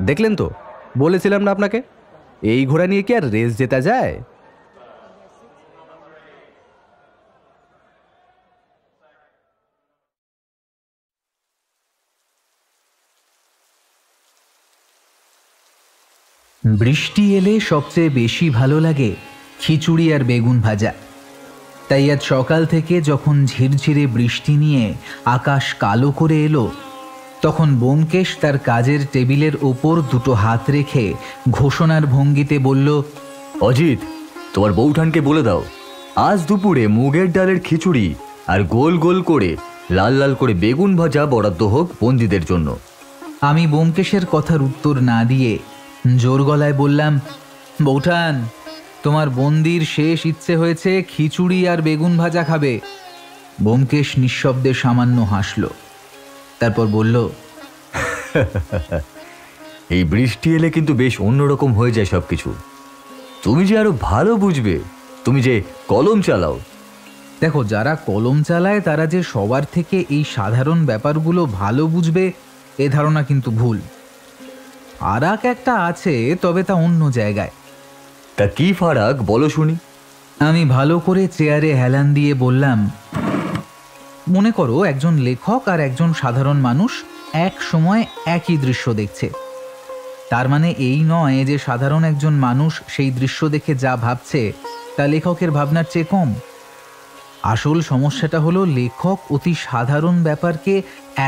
দেখলেন তো, বলেছিলাম না আপনাকে, এই ঘোড়া নিয়ে কি আর রেস জেতা যায়? বৃষ্টি এলে সবচেয়ে বেশি ভালো লাগে খিচুড়ি আর বেগুন ভাজা। তাই আজ সকাল থেকে যখন ঝিরঝিরে বৃষ্টি নিয়ে আকাশ কালো করে এলো, তখন ব্যোমকেশ তার কাজের টেবিলের ওপর দুটো হাত রেখে ঘোষণার ভঙ্গিতে বলল, অজিত, তোমার বউঠানকে বলে দাও আজ দুপুরে মুগের ডালের খিচুড়ি আর গোল গোল করে লাল লাল করে বেগুন ভাজা বরাদ্দ হোক বন্দীদের জন্য। আমি ব্যোমকেশের কথার উত্তর না দিয়ে জোর গলায় বললাম, বৌঠান, তোমার বন্দির শেষ ইচ্ছে হয়েছে খিচুড়ি আর বেগুন ভাজা খাবে। ব্যোমকেশ নিঃশব্দে সামান্য হাসল, তারপর বলল, এই বৃষ্টি এলে কিন্তু বেশ অন্যরকম হয়ে যায় সবকিছু। তুমি যে আরো ভালো বুঝবে, তুমি যে কলম চালাও। দেখো, যারা কলম চালায় তারা যে সবার থেকে এই সাধারণ ব্যাপারগুলো ভালো বুঝবে এ ধারণা কিন্তু ভুল। ফারাক একটা আছে, তবে তা অন্য জায়গায়। তা কি ফারাক বলো শুনি। আমি ভালো করে চেয়ারে হেলান দিয়ে বললাম, মনে করো একজন লেখক আর একজন সাধারণ মানুষ এক সময় একই দৃশ্য দেখছে। তার মানে এই নয় যে সাধারণ একজন মানুষ সেই দৃশ্য দেখে যা ভাবছে তা লেখকের ভাবনার চেয়ে কম। আসল সমস্যাটা হলো লেখক অতি সাধারণ ব্যাপারকে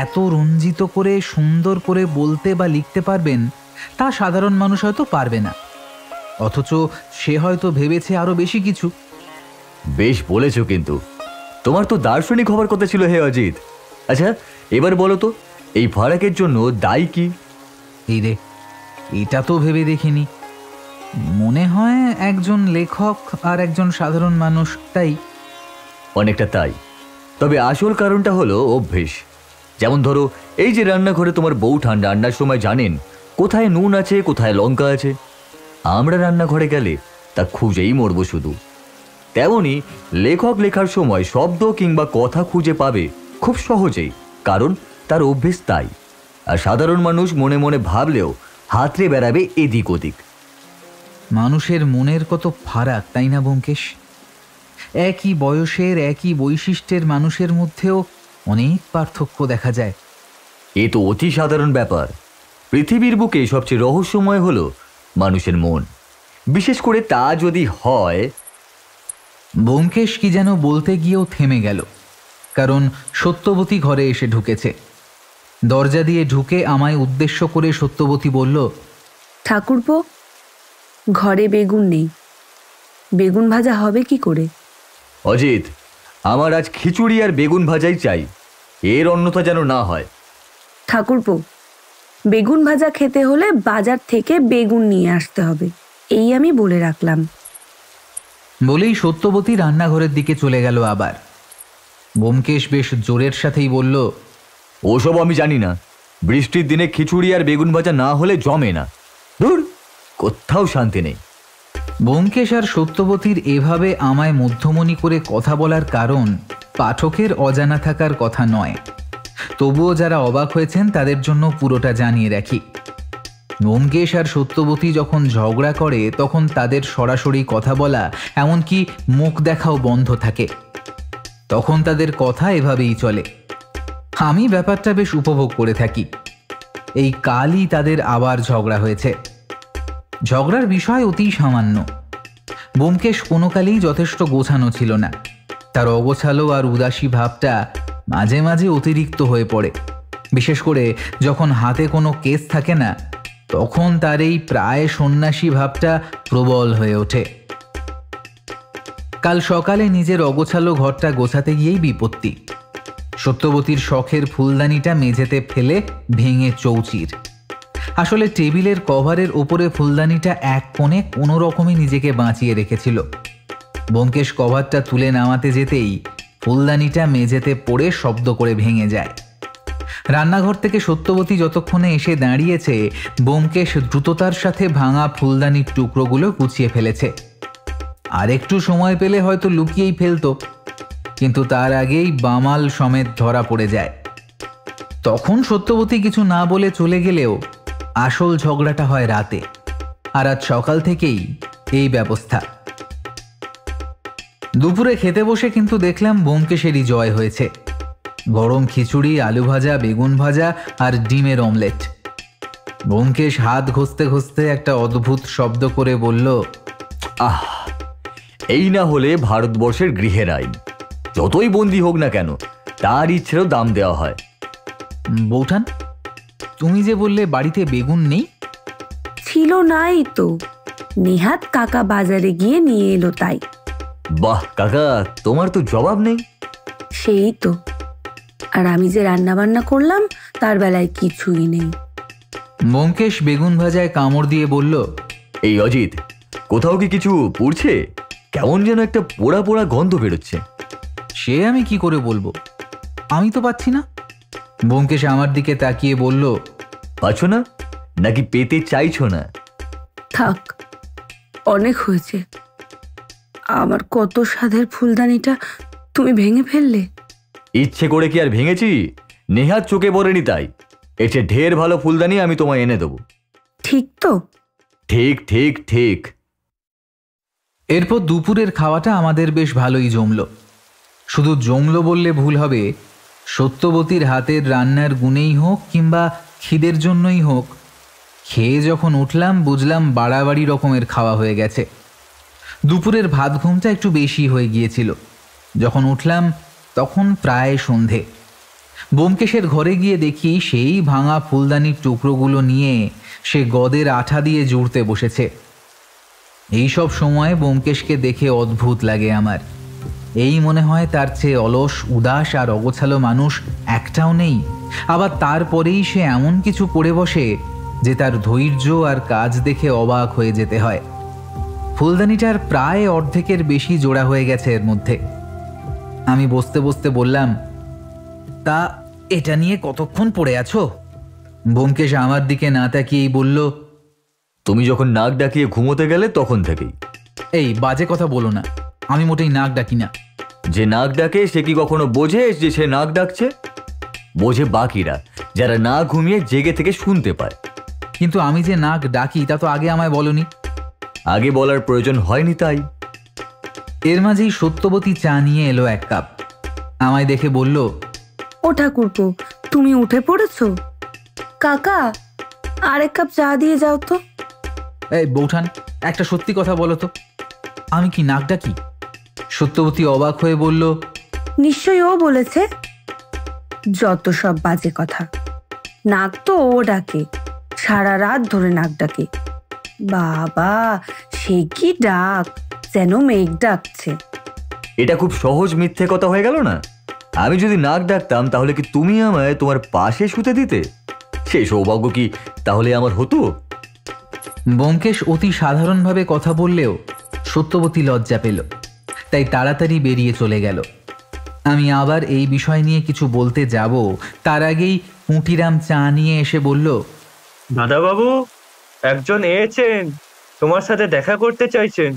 এত রঞ্জিত করে সুন্দর করে বলতে বা লিখতে পারবেন, তা সাধারণ মানুষ হয়তো পারবে না, অথচ সে হয়তো ভেবেছে আরো বেশি কিছু। বেশ বলেছো, কিন্তু তোমার তো দার্শনিক হবার কথা ছিল হে অজিত। আচ্ছা, এবার বলো তো এই ফারাকের জন্য দায়ী কি? এই রে, এটা তো ভেবে দেখিনি। মনে হয় একজন লেখক আর একজন সাধারণ মানুষ, তাই। অনেকটা তাই, তবে আসল কারণটা হলো অভ্যেস। যেমন ধরো, এই যে রান্নাঘরে তোমার বউঠান রান্নার সময় জানেন কোথায় নুন আছে কোথায় লঙ্কা আছে। আমরা রান্নাঘরে গেলে তা খুঁজেই মরবো শুধু। তেমনি লেখক লেখার সময় শব্দ কিংবা কথা খুঁজে পাবে খুব সহজেই, কারণ তার অভ্যেস তাই। আর সাধারণ মানুষ মনে মনে ভাবলেও হাতড়ে বেড়াবে এদিক ওদিক। মানুষের মনের কত ফারাক, তাই না ব্যোমকেশ? একই বয়সের একই বৈশিষ্ট্যের মানুষের মধ্যেও অনেক পার্থক্য দেখা যায়। এ তো অতি সাধারণ ব্যাপার। পৃথিবীর বুকে সবচেয়ে রহস্যময় হলো মানুষের মন, বিশেষ করে তা যদি হয়। ব্যোমকেশ কি যেন বলতে গিয়েও থেমে গেল, কারণ সত্যবতী ঘরে এসে ঢুকেছে। দরজা দিয়ে ঢুকে আমায় উদ্দেশ্য করে সত্যবতী বলল, ঠাকুরপো, ঘরে বেগুন নেই, বেগুন ভাজা হবে কি করে? অজিত, আমার আজ খিচুড়ি আর বেগুন ভাজাই চাই, এর অন্যথা যেন না হয়। ঠাকুরপো, বেগুন ভাজা খেতে হলে বাজার থেকে বেগুন নিয়ে আসতে হবে, এই আমি বলে রাখলাম। বলেই সত্যবতী রান্নাঘরের দিকে চলে গেল। আবার ব্যোমকেশ বেশ জোরের সাথেই বলল, ওসব আমি জানি না। বৃষ্টির দিনে খিচুড়ি আর বেগুন ভাজা না হলে জমে না। ধুর, কোথাও শান্তি নেই। ব্যোমকেশ আর সত্যবতীর এভাবে আমায় মধ্যমণি করে কথা বলার কারণ পাঠকের অজানা থাকার কথা নয়, তবুও যারা অবাক হয়েছেন তাদের জন্য পুরোটা জানিয়ে রাখি। ব্যোমকেশ আর সত্যবতী যখন ঝগড়া করে তখন তাদের সরাসরি কথা বলা, এমনকি মুখ দেখাও বন্ধ থাকে। তখন তাদের কথা এভাবেই চলে। আমি ব্যাপারটা বেশ উপভোগ করে থাকি। এই কালই তাদের আবার ঝগড়া হয়েছে। ঝগড়ার বিষয় অতি সামান্য। ব্যোমকেশ কোনো কালেই যথেষ্ট গোছানো ছিল না। তার অগোছালো আর উদাসী ভাবটা মাঝে মাঝে অতিরিক্ত হয়ে পড়ে, বিশেষ করে যখন হাতে কোনো কেস থাকে না, তখন তার এই প্রায় সন্ন্যাসী ভাবটা প্রবল হয়ে ওঠে। কাল সকালে নিজের অগোছালো ঘরটা গোছাতে গিয়েই বিপত্তি। সত্যবতীর শখের ফুলদানিটা মেঝেতে ফেলে ভেঙে চৌচির। আসলে টেবিলের কভারের ওপরে ফুলদানিটা এক কোণে কোনো রকমে নিজেকে বাঁচিয়ে রেখেছিল। ব্যোমকেশ কভারটা তুলে নামাতে যেতেই ফুলদানিটা মেঝেতে পড়ে শব্দ করে ভেঙে যায়। রান্নাঘর থেকে সত্যবতী যতক্ষণে এসে দাঁড়িয়েছে, ব্যোমকেশ দ্রুততার সাথে ভাঙা ফুলদানির টুকরোগুলো গুছিয়ে ফেলেছে। আর একটু সময় পেলে হয়তো লুকিয়েই ফেলতো, কিন্তু তার আগেই বামাল সমেত ধরা পড়ে যায়। তখন সত্যবতী কিছু না বলে চলে গেলেও আসল ঝগড়াটা হয় রাতে, আর আজ সকাল থেকেই এই ব্যবস্থা। দুপুরে খেতে বসে কিন্তু দেখলাম ব্যোমকেশেরই জয় হয়েছে। গরম খিচুড়ি, আলু ভাজা, বেগুন ভাজা আর ডিমের অমলেট। ব্যোমকেশ হাত ঘষতে ঘষতে একটা অদ্ভুত শব্দ করে বলল, আহ, এই না হলে ভারতবর্ষের গৃহের আইন। যতই বন্দী হোক না কেন, তার ইচ্ছেরও দাম দেওয়া হয়। বৌঠান, তুমি যে বললে বাড়িতে বেগুন নেই? ছিল নাই তো, নেহাত কাকা বাজারে গিয়ে নিয়ে এলো তাই। বাহ কাকা, তোমার তো জবাব নেই। সেই তো, আর আমি যে রান্না বান্না করলাম তার বেলায় কিছুই নেই। ব্যোমকেশ বেগুন ভাজায় কামড় দিয়ে বলল, এই অজিত, কোথাও কি কিছু পুড়ছে? কেমন যেন একটা পোড়া পোড়া গন্ধ বেরোচ্ছে। সে আমি কি করে বলবো, আমি তো পাচ্ছি না। ব্যোমকেশ আমার দিকে তাকিয়ে বলল, পাচ্ছ না নাকি পেতে চাইছো না? থাক, অনেক হয়েছে। আমার কত স্বাদের ফুলদানিটা তুমি ভেঙে ফেললে। ইচ্ছে করে কি আর ভেঙেছি? নেহাত চোখে পড়েনি তাই। এর চেয়ে ঢের ভালো ফুলদানি আমি তোমায় এনে দেবো। ঠিক তো? ঠিক ঠিক ঠিক। এরপর দুপুরের খাওয়াটা আমাদের বেশ ভালোই জমল। শুধু জমল বললে ভুল হবে, সত্যবতীর হাতের রান্নার গুণেই হোক কিংবা খিদের জন্যই হোক, খেয়ে যখন উঠলাম বুঝলাম বাড়াবাড়ি রকমের খাওয়া হয়ে গেছে। দুপুরের ভাত ঘুমটা একটু বেশি হয়ে গিয়েছিল। যখন উঠলাম তখন প্রায় সন্ধে। ব্যোমকেশের ঘরে গিয়ে দেখি সেই ভাঙা ফুলদানির টুকরোগুলো নিয়ে সে গদের আঠা দিয়ে জুড়তে বসেছে। এইসব সময় ব্যোমকেশকে দেখে অদ্ভুত লাগে আমার। এই মনে হয় তার চেয়ে অলস, উদাস আর অগোছালো মানুষ একটাও নেই। আবার তারপরেই সে এমন কিছু করে বসে যে তার ধৈর্য আর কাজ দেখে অবাক হয়ে যেতে হয়। ফুলদানিটার প্রায় অর্ধেকের বেশি জোড়া হয়ে গেছে এর মধ্যে। আমি বসতে বসতে বললাম, তা এটা নিয়ে কতক্ষণ পড়ে আছো? ব্যোমকেশ আমার দিকে না তাকিয়েই বলল, তুমি যখন নাক ডাকিয়ে ঘুমোতে গেলে তখন থেকেই। এই বাজে কথা বলো না, আমি মোটেই নাক ডাকি না। যে নাক ডাকে সে কি কখনো বোঝে যে সে নাক ডাকছে? বোঝে বাকিরা, যারা না ঘুমিয়ে জেগে থেকে শুনতে পায়। কিন্তু আমি যে নাক ডাকি তা তো আগে আমায় বলনি। আগে বলার প্রয়োজন হয়নি তাই। এর মাঝেই সত্যবতী চা নিয়ে এলো এক কাপ। আমায় দেখে বলল, ও ঠাকুরপো, তুমি উঠে পড়েছো? কাকা, আরেক কাপ চা দিয়ে যাও তো। এই বৌঠান, একটা সত্যি কথা বলো তো, আমি কি নাক ডাকি? সত্যবতী অবাক হয়ে বলল, নিশ্চয়ই ও বলেছে। যত সব বাজে কথা। নাক তো ও ডাকে, সারা রাত ধরে নাক ডাকে। বাবা, সে কি ডাক, যেন মেঘ ডাকছে। এটা খুব সহজ মিথ্যে কথা হয়ে গেল না? আমি যদি নাক ডাকতাম তাহলে কি তুমি আমায় তোমার পাশে শুতে দিতে? সেই সৌভাগ্য কি তাহলে আমার হতো? ব্যোমকেশ অতি সাধারণভাবে কথা বললেও সত্যবতী লজ্জা পেল, তাই তাড়াতাড়ি বেরিয়ে চলে গেল। আমি আবার এই বিষয় নিয়ে কিছু বলতে যাব, তার আগেই পুঁটিরাম চা নিয়ে এসে বলল, দাদাবাবু, একজন এসেছেন, তোমার সাথে দেখা করতে চাইছেন।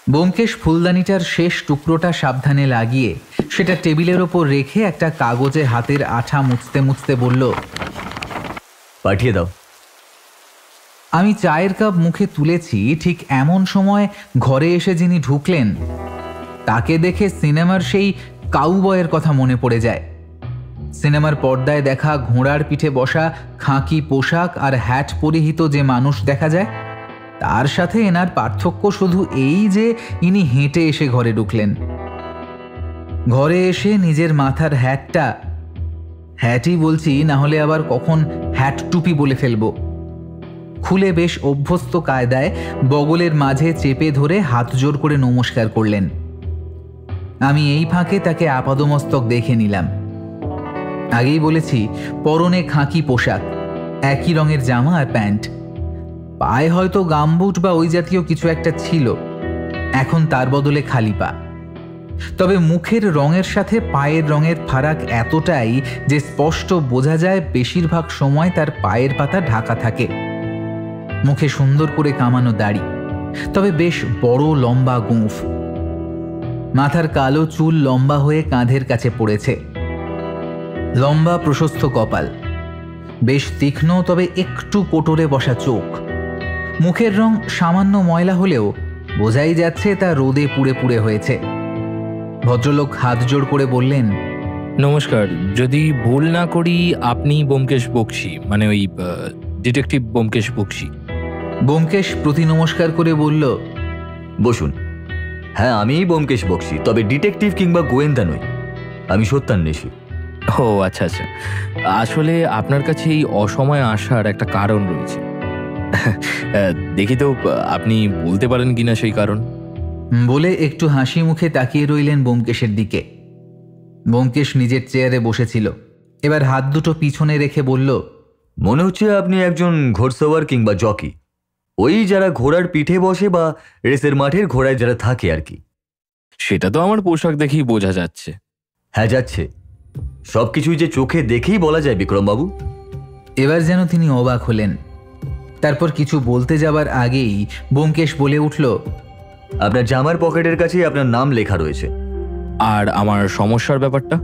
ব্যোমকেশ ফুলদানিটার শেষ টুকরোটা সাবধানে লাগিয়ে সেটা টেবিলের ওপর রেখে একটা কাগজে হাতের আঠা মুছতে মুছতে বলল, পাঠিয়ে দাও। আমি চায়ের কাপ মুখে তুলেছি, ঠিক এমন সময় ঘরে এসে যিনি ঢুকলেন তাকে দেখে সিনেমার সেই কাউবয়ের কথা মনে পড়ে যায়। সিনেমার পর্দায় দেখা ঘোড়ার পিঠে বসা খাঁকি পোশাক আর হ্যাট পরিহিত যে মানুষ দেখা যায়, তার সাথে এনার পার্থক্য শুধু এই যে ইনি হেঁটে এসে ঘরে ঢুকলেন। ঘরে এসে নিজের মাথার হ্যাটই বলছি, না হলে আবার কখন হ্যাট টুপি বলে ফেলবো, খুলে বেশ অভ্যস্ত কায়দায় বগলের মাঝে চেপে ধরে হাত জোর করে নমস্কার করলেন। আমি এই ফাঁকে তাকে আপাদমস্তক দেখে নিলাম। আগেই বলেছি, পরনে খাঁকি পোশাক, একই রঙের জামা আর প্যান্ট, পায়ে হয়তো গামবুট বা ওই জাতীয় কিছু একটা ছিল, এখন তার বদলে খালি পা। তবে মুখের রঙের সাথে পায়ের রঙের ফারাক এতটাই যে স্পষ্ট বোঝা যায় বেশিরভাগ সময় তার পায়ের পাতা ঢাকা থাকে। মুখে সুন্দর করে কামানো দাড়ি, তবে বেশ বড় লম্বা গোঁফ। মাথার কালো চুল লম্বা হয়ে কাঁধের কাছে পড়েছে। লম্বা প্রশস্ত কপাল, বেশ তীক্ষ্ণ তবে একটু কোটরে বসা চোখ। মুখের রং সামান্য ময়লা হলেও বোঝাই যাচ্ছে তা রোদে পুড়ে পুড়ে হয়েছে। ভদ্রলোক হাত জোড় করে বললেন, নমস্কার, যদি ভুল না করি আপনি ব্যোমকেশ বক্সী, মানে ওই ডিটেকটিভ ব্যোমকেশ বক্সী। ব্যোমকেশ প্রতি নমস্কার করে বলল, বসুন। হ্যাঁ, আমিই ব্যোমকেশ বক্সী, তবে ডিটেকটিভ কিংবা গোয়েন্দা নই, আমি সত্যান্বেষী। ও আচ্ছা আচ্ছা, আসলে আপনার কাছে এই অসময়ে আসার একটা কারণ রয়েছে। দেখি তো আপনি বলতে পারেন কিনা সেই কারণ। বলে একটু হাসি মুখে তাকিয়ে রইলেন ব্যোমকেশের দিকে। ব্যোমকেশ নিজের চেয়ারে বসেছিল, এবার হাত দুটো পিছনে রেখে বলল, মনে হচ্ছে আপনি একজন ঘোড়সওয়ার কিংবা জকি, ওই যারা ঘোড়ার পিঠে বসে বা রেসের মাঠের ঘোড়ায় যারা থাকে আর কি। সেটা তো আমার পোশাক দেখেই বোঝা যাচ্ছে। হ্যাঁ, যাচ্ছে। সবকিছুই যে চোখে দেখেই বলা যায় বিক্রমবাবু। এবার যেন তিনি অবাক হলেন। তারপর কিছু বলতে যাবার আগেই ব্যোমকেশ বলে উঠল, আপনার জামার পকেটের কাছেই আপনার নাম লেখা রয়েছে। আর আমার সমস্যার ব্যাপারটা?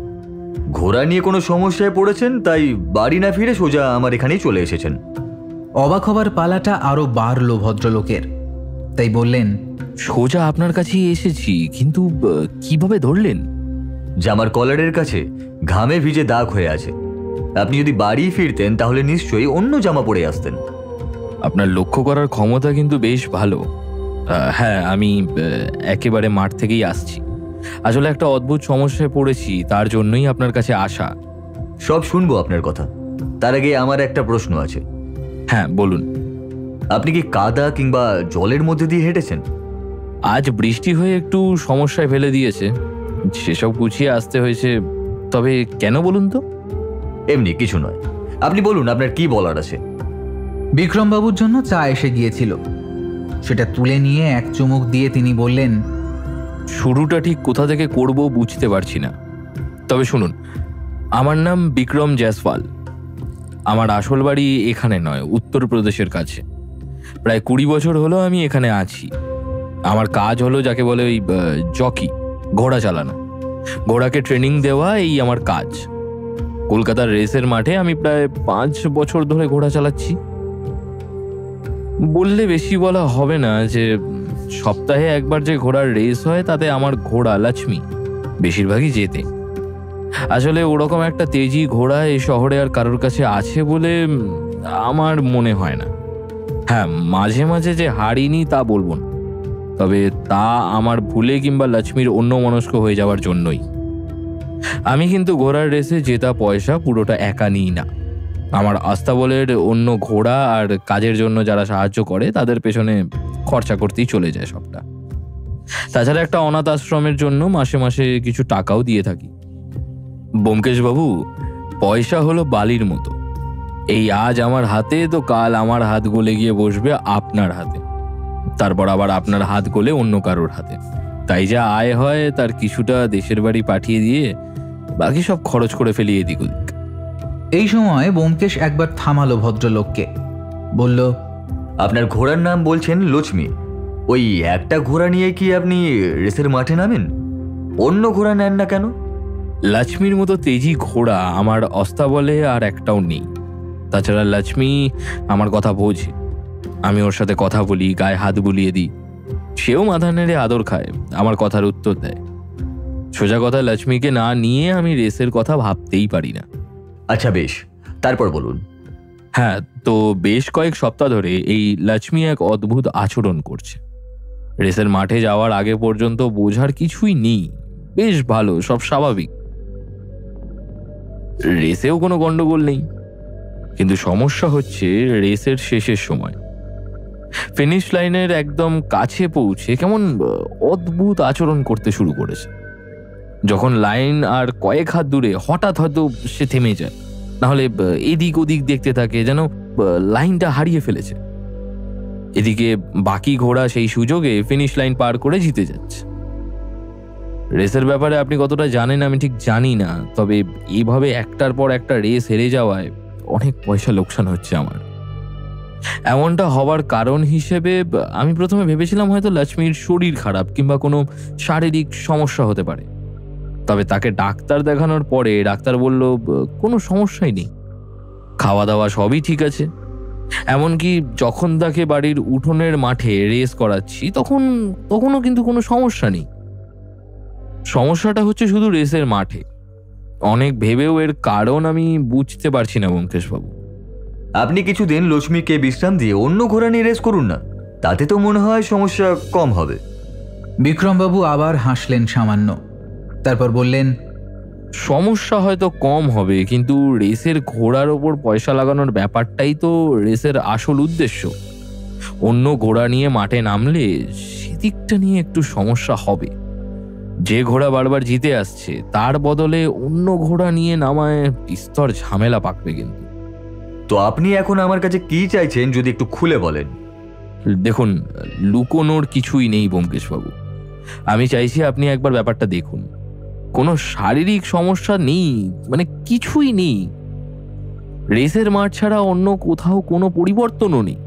ঘোড়া নিয়ে কোনো সমস্যায় পড়েছেন, তাই বাড়ি না ফিরে সোজা আমার এখানেই চলে এসেছেন। অবাক হবার পালাটা আরো বাড়ল ভদ্রলোকের, তাই বললেন, সোজা আপনার কাছেই এসেছি, কিন্তু কিভাবে ধরলেন? জামার কলারের কাছে ঘামে ভিজে দাগ হয়ে আছে। আপনি যদি বাড়ি ফিরতেন তাহলে নিশ্চয়ই অন্য জামা পরে আসতেন। আপনার লক্ষ্য করার ক্ষমতা কিন্তু বেশ ভালো। হ্যাঁ, আমি একেবারে মাঠ থেকেই আসছি। আসলে একটা অদ্ভুত সমস্যায় পড়েছি, তার জন্যই আপনার কাছে আসা। সব শুনবো আপনার কথা, তার আগে আমার একটা প্রশ্ন আছে। হ্যাঁ বলুন। আপনি কি কাদা কিংবা জলের মধ্যে দিয়ে হেঁটেছেন? আজ বৃষ্টি হয়ে একটু সমস্যায় ফেলে দিয়েছে, সেসব গুছিয়ে আসতে হয়েছে। তবে কেন বলুন তো? এমনি কিছু নয়, আপনি বলুন আপনার কি বলার আছে। বিক্রমবাবুর জন্য চা এসে গিয়েছিল, সেটা তুলে নিয়ে এক চুমুক দিয়ে তিনি বললেন, শুরুটা ঠিক কোথা থেকে করব বুঝতে পারছি না। তবে শুনুন, আমার নাম বিক্রম জয়সওয়াল। আমার আসল বাড়ি এখানে নয়, উত্তরপ্রদেশের কাছে। প্রায় 20 বছর হলো আমি এখানে আছি। আমার কাজ হলো যাকে বলে ওই জকি, ঘোড়া চালানো, ঘোড়াকে ট্রেনিং দেওয়া, এই আমার কাজ। কলকাতার রেসের মাঠে আমি প্রায় 5 বছর ধরে ঘোড়া চালাচ্ছি। বললে বেশি বলা হবে না যে সপ্তাহে একবার যে ঘোড়ার রেস হয় তাতে আমার ঘোড়া লক্ষ্মী বেশিরভাগই জেতে। আসলে ওরকম একটা তেজি ঘোড়া এই শহরে আর কারোর কাছে আছে বলে আমার মনে হয় না। হ্যাঁ, মাঝে মাঝে যে হারিনি তা বলবো না, তবে তা আমার ভুলে কিংবা লক্ষ্মীর অন্যমনস্ক হয়ে যাওয়ার জন্যই। আমি কিন্তু ঘোড়ার রেসে জেতা পয়সা পুরোটা একা নিই না। আমার আস্তাবলের অন্য ঘোড়া আর কাজের জন্য যারা সাহায্য করে তাদের পেছনে খরচা করতেই চলে যায় সবটা। তাছাড়া একটা অনাথ আশ্রমের জন্য মাসে মাসে কিছু টাকাও দিয়ে থাকি। ব্যোমকেশ বাবু, পয়সা হলো বালির মতো, এই আজ আমার হাতে তো কাল আমার হাত গলে গিয়ে বসবে আপনার হাতে, তারপর আবার আপনার হাত গলে অন্য কারোর হাতে। তাই যা আয় হয় তার কিছুটা দেশের বাড়ি পাঠিয়ে দিয়ে বাকি সব খরচ করে ফেলি এদিক ওদিক। এই সময় ব্যোমকেশ একবার থামালো ভদ্রলোককে, বলল, আপনার ঘোড়ার নাম বলছেন লক্ষ্মী, ওই একটা ঘোড়া নিয়ে কি আপনি রেসের মাঠে নামেন? অন্য ঘোড়া নেন না কেন? লক্ষ্মীর মতো তেজি ঘোড়া আমার অস্তাবলে আর একটাও নেই। তাছাড়া লক্ষ্মী আমার কথা বোঝে, আমি ওর সাথে কথা বলি, গায়ে হাত বুলিয়ে দিই, সেও মাথা নেড়ে আদর খায়, আমার কথার উত্তর দেয়। সোজা কথা, লক্ষ্মীকে না নিয়ে আমি রেসের কথা ভাবতেই পারি না। আচ্ছা বেশ, তারপর বলুন। হ্যাঁ, তো বেশ কয়েক সপ্তাহ ধরে এই লক্ষ্মী এক অদ্ভুত আচরণ করছে। রেসের মাঠে যাওয়ার আগে পর্যন্ত বোঝার কিছুই নেই, বেশ ভালো, সব স্বাভাবিক, রেসেও কোনো গন্ডগোল নেই। কিন্তু সমস্যা হচ্ছে রেসের শেষের সময়, ফিনিশ লাইনের একদম কাছে পৌঁছে কেমন অদ্ভুত আচরণ করতে শুরু করেছে। যখন লাইন আর কয়েক হাত দূরে হঠাৎ হয়তো সে থেমে যায়, নাহলে এদিক ওদিক দেখতে থাকে, যেন লাইনটা হারিয়ে ফেলেছে। এদিকে বাকি ঘোড়া সেই সুযোগে ফিনিশ লাইন পার করে জিতে যাচ্ছে। রেসের ব্যাপারে আপনি কতটা জানেন আমি ঠিক জানি না, তবে এইভাবে একটার পর একটা রেস হেরে যাওয়ায় অনেক পয়সা লোকসান হচ্ছে আমার। এমনটা হওয়ার কারণ হিসেবে আমি প্রথমে ভেবেছিলাম হয়তো লক্ষ্মীর শরীর খারাপ কিংবা কোনো শারীরিক সমস্যা হতে পারে। তবে তাকে ডাক্তার দেখানোর পরে ডাক্তার বলল কোনো সমস্যাই নেই। খাওয়া দাওয়া সবই ঠিক আছে। এমনকি যখন তাকে বাড়ির উঠোনের মাঠে রেস করাচ্ছি তখনও কিন্তু কোনো সমস্যা নেই। সমস্যাটা হচ্ছে শুধু রেসের মাঠে। অনেক ভেবেও এর কারণ আমি বুঝতে পারছি না ব্যোমকেশবাবু। আপনি কিছুদিন লক্ষ্মীকে বিশ্রাম দিয়ে অন্য ঘোড়া নিয়ে রেস করুন না, তাতে তো মনে হয় সমস্যা কম হবে। বিক্রমবাবু আবার হাসলেন সামান্য, তারপর বললেন, সমস্যা হয়তো কম হবে, কিন্তু রেসের ঘোড়ার ওপর পয়সা লাগানোর ব্যাপারটাই তো রেসের আসল উদ্দেশ্য। অন্য ঘোড়া নিয়ে মাঠে নামলে সেদিকটা নিয়ে একটু সমস্যা হবে। যে ঘোড়া বারবার জিতে আসছে তার বদলে অন্য ঘোড়া নিয়ে নামায় বিস্তর ঝামেলা পাকবে। কিন্তু তো আপনি এখন আমার কাছে কি চাইছেন যদি একটু খুলে বলেন? দেখুন, লুকোনোর কিছুই নেই ব্যোমকেশবাবু। আমি চাইছি আপনি একবার ব্যাপারটা দেখুন। কোনো শারীরিক সমস্যা নেই, মানে কিছুই নেই। রেসের মাঠ ছাড়া অন্য কোথাও কোনো পরিবর্তনও নেই,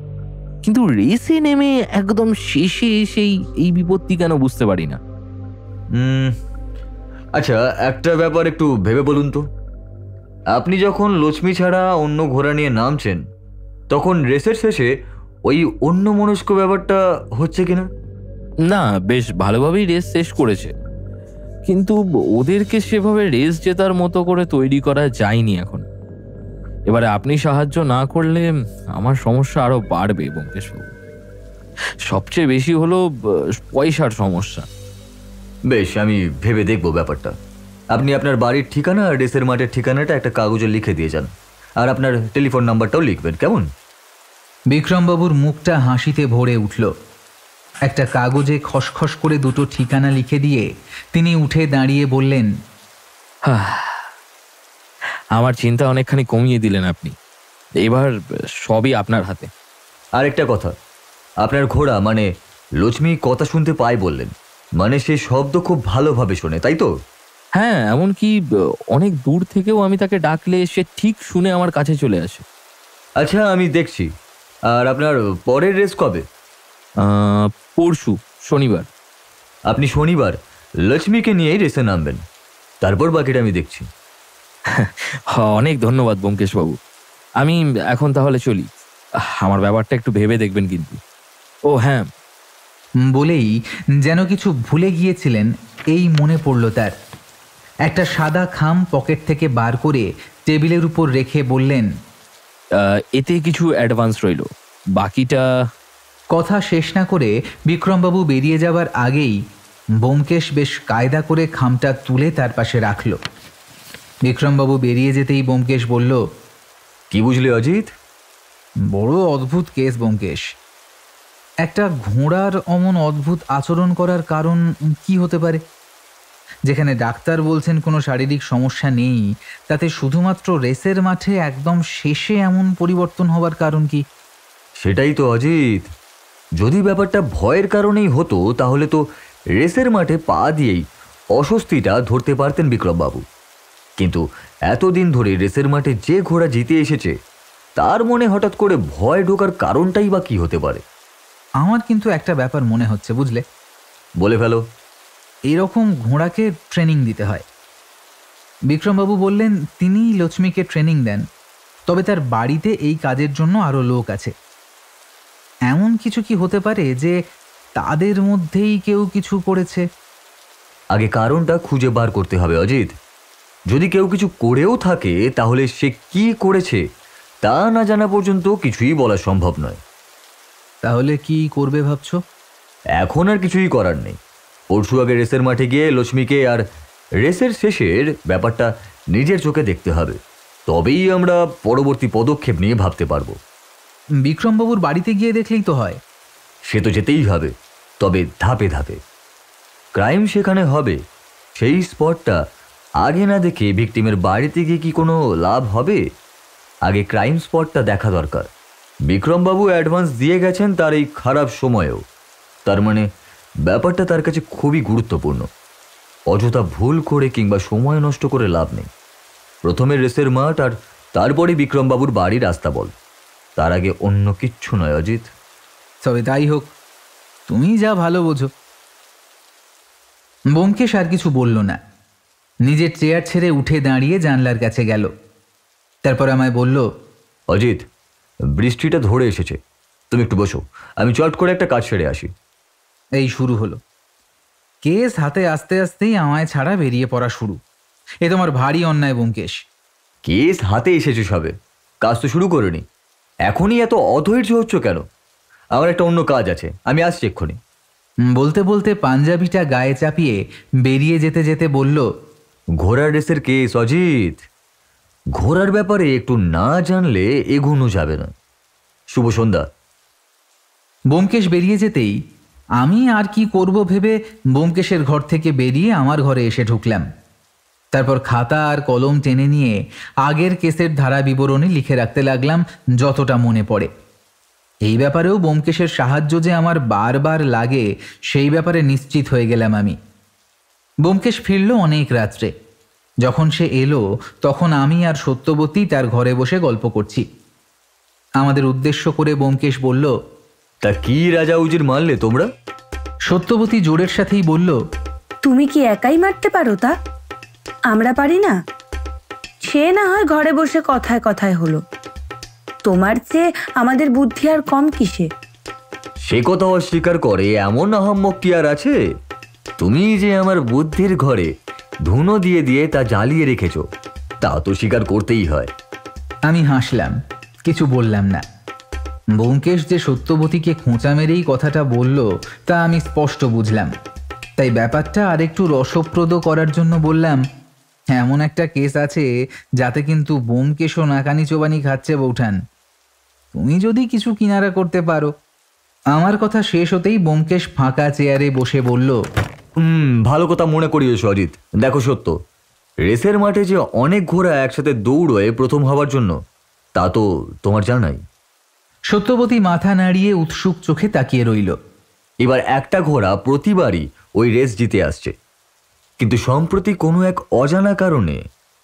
কিন্তু রেসে নেমে একদম শেষে এসেই এই বিপত্তি কেন বুঝতে পারি না। আচ্ছা, একটা ব্যাপার একটু ভেবে বলুন তো, আপনি যখন লক্ষ্মী ছাড়া অন্য ঘোড়া নিয়ে নামছেন তখন রেসের শেষে ওই অন্য মনস্ক ব্যাপারটা হচ্ছে কিনা? না, বেশ ভালোভাবেই রেস শেষ করেছে, কিন্তু ওদেরকে সেভাবে রেস জেতার মতো করে তৈরি করা যায়নি এখন। এবারে আপনি সাহায্য না করলে আমার সমস্যা আরো বাড়বে ব্যোমকেশবাবু। সবচেয়ে বেশি হলো পয়সার সমস্যা। বেশ, আমি ভেবে দেখব ব্যাপারটা। আপনি আপনার বাড়ির ঠিকানা আর রেসের মাঠের ঠিকানাটা একটা কাগজে লিখে দিয়ে যান, আর আপনার টেলিফোন নাম্বারটাও লিখবেন, কেমন? বিক্রমবাবুর মুখটা হাসিতে ভরে উঠল। একটা কাগজে খসখস করে দুটো ঠিকানা লিখে দিয়ে তিনি উঠে দাঁড়িয়ে বললেন, আমার চিন্তা অনেকখানি কমিয়ে দিলেন আপনি। এবার সবই আপনার হাতে। আর একটা কথা, আপনার ঘোড়া মানে লক্ষ্মী কথা শুনতে পায় বললেন, মানে সে শব্দ খুব ভালোভাবে শোনে, তাই তো? হ্যাঁ, এমনকি অনেক দূর থেকেও আমি তাকে ডাকলে সে ঠিক শুনে আমার কাছে চলে আসে। আচ্ছা, আমি দেখছি। আর আপনার পরের রেস কবে? পরশু শনিবার। আপনি শনিবার লক্ষ্মীকে নিয়েই রেসে নামবেন, তারপর বাকিটা আমি দেখছি। অনেক ধন্যবাদ ব্যোমকেশবাবু। আমি এখন তাহলে চলি। আমার ব্যাপারটা একটু ভেবে দেখবেন কিন্তু। ও হ্যাঁ, বলেই যেন কিছু ভুলে গিয়েছিলেন এই মনে পড়ল তার। একটা সাদা খাম পকেট থেকে বার করে টেবিলের উপর রেখে বললেন, এতে কিছু অ্যাডভান্স রইল, বাকিটা। কথা শেষ না করে বিক্রমবাবু বেরিয়ে যাবার আগেই ব্যোমকেশ বেশ কায়দা করে খামটা তুলে তার পাশে রাখল। বিক্রমবাবু বেরিয়ে যেতেই ব্যোমকেশ বলল, কি বুঝলি অজিত? বড় অদ্ভুত কেস ব্যোমকেশ। একটা ঘোড়ার অমন অদ্ভুত আচরণ করার কারণ কি হতে পারে? যেখানে ডাক্তার বলছেন কোনো শারীরিক সমস্যা নেই, তাতে শুধুমাত্র রেসের মাঠে একদম শেষে এমন পরিবর্তন হবার কারণ কি? সেটাই তো অজিত, যদি ব্যাপারটা ভয়ের কারণেই হতো তাহলে তো রেসের মাঠে পা দিয়েই অস্বস্তিটা ধরতে পারতেন বিক্রমবাবু। কিন্তু এতদিন ধরে রেসের মাঠে যে ঘোড়া জিতে এসেছে তার মনে হঠাৎ করে ভয় ঢোকার কারণটাই বা কি হতে পারে? আমার কিন্তু একটা ব্যাপার মনে হচ্ছে, বুঝলে? বলে ফেলো। এরকম ঘোড়াকে ট্রেনিং দিতে হয়। বিক্রমবাবু বললেন তিনি লক্ষ্মীকে ট্রেনিং দেন, তবে তার বাড়িতে এই কাজের জন্য আরও লোক আছে। এমন কিছু কি হতে পারে যে তাদের মধ্যেই কেউ কিছু করেছে? আগে কারণটা খুঁজে বার করতে হবে অজিত। যদি কেউ কিছু করেও থাকে তাহলে সে কি করেছে তা না জানা পর্যন্ত কিছুই বলা সম্ভব নয়। তাহলে কি করবে ভাবছো? এখন আর কিছুই করার নেই। পরশু আগে রেসের মাঠে গিয়ে লক্ষ্মীকে আর রেসের শেষের ব্যাপারটা নিজের চোখে দেখতে হবে, তবেই আমরা পরবর্তী পদক্ষেপ নিয়ে ভাবতে পারবো। বিক্রমবাবুর বাড়িতে গিয়ে দেখলেই তো হয়। সে তো যেতেই হবে, তবে ধাপে ধাপে। ক্রাইম সেখানে হবে, সেই স্পটটা আগে না দেখে ভিকটিমের বাড়িতে গিয়ে কি কোনো লাভ হবে? আগে ক্রাইম স্পটটা দেখা দরকার। বিক্রমবাবু অ্যাডভান্স দিয়ে গেছেন তার এই খারাপ সময়েও, তার মানে ব্যাপারটা তার কাছে খুবই গুরুত্বপূর্ণ। অযথা ভুল করে কিংবা সময় নষ্ট করে লাভ নেই। প্রথমে রেসের মাঠ আর তারপরে বিক্রমবাবুর বাড়ির রাস্তা বল, তার আগে অন্য কিচ্ছু নয় অজিত। তবে তাই হোক, তুমি যা ভালো বোঝো। ব্যোমকেশ আর কিছু বলল না, নিজের চেয়ার ছেড়ে উঠে দাঁড়িয়ে জানলার কাছে গেল। তারপর আমায় বলল, অজিত, বৃষ্টিটা ধরে এসেছে, তুমি একটু বসো, আমি চট করে একটা কাজ সেরে আসি। এই শুরু হলো। কেস হাতে আসতে আসতেই আমায় ছাড়া বেরিয়ে পড়া শুরু। এ তোমার ভারী অন্যায় ব্যোমকেশ। কেস হাতে এসেছে সবে, কাজ তো শুরু করিনি, এখনই এত অধৈর্য হচ্ছ কেন? আমার একটা অন্য কাজ আছে, আমি আসছি এক্ষুনি। বলতে বলতে পাঞ্জাবিটা গায়ে চাপিয়ে বেরিয়ে যেতে যেতে বলল, ঘোড়ার রেসের কেস অজিত, ঘোড়ার ব্যাপারে একটু না জানলে এগোনো যাবে না। শুভ সন্ধ্যা। ব্যোমকেশ বেরিয়ে যেতেই আমি আর কি করব ভেবে ব্যোমকেশের ঘর থেকে বেরিয়ে আমার ঘরে এসে ঢুকলাম। তারপর খাতা আর কলম টেনে নিয়ে আগের কেসের ধারা বিবরণী লিখে রাখতে লাগলাম যতটা মনে পড়ে। এই ব্যাপারেও ব্যোমকেশের সাহায্য যে আমার বারবার লাগে সেই ব্যাপারে নিশ্চিত হয়ে গেলাম আমি। ব্যোমকেশ ফিরল অনেক রাত্রে। যখন সে এলো তখন আমি আর সত্যবতী তার ঘরে বসে গল্প করছি। আমাদের উদ্দেশ্য করে ব্যোমকেশ বলল, তা কি রাজা উজির মারলে তোমরা? সত্যবতী জোরের সাথেই বলল, তুমি কি একাই মারতে পারো তা? আমরা পারি না? সে না হয় ঘরে বসে কথায় কথায় হলো, তোমার চেয়ে আমাদের বুদ্ধি আর কম কিসে? সে কথা অস্বীকার করে এমন আহাম্মক কি আর আছে? তুমি যে আমার বুদ্ধির ঘরে ধুনো দিয়ে দিয়ে তা জ্বালিয়ে রেখেছ, তা তো স্বীকার করতেই হয়। আমি হাসলাম, কিছু বললাম না। ব্যোমকেশ যে সত্যবতীকে খোঁচা মেরেই কথাটা বলল তা আমি স্পষ্ট বুঝলাম। তাই ব্যাপারটা আরেকটু রসপ্রদ করার জন্য বললাম, এমন একটা কেস আছে যাতে কিন্তু ব্যোমকেশও নাকানি চোবানি খাচ্ছে বৌঠান। তুমি যদি কিছু কিনারা করতে পারো। আমার কথা শেষ হতেই ব্যোমকেশ ফাঁকা চেয়ারে বসে বলল, ভালো কথা মনে করিয়েছ অজিত। দেখো সত্য, রেসের মাঠে যে অনেক ঘোড়া একসাথে দৌড়োয় প্রথম হওয়ার জন্য, তা তো তোমার জানাই। সত্যবতী মাথা নাড়িয়ে উৎসুক চোখে তাকিয়ে রইল। এবার একটা ঘোড়া প্রতিবারই ওই রেস জিতে আসছে, কিন্তু সম্প্রতি কোনো এক অজানা কারণে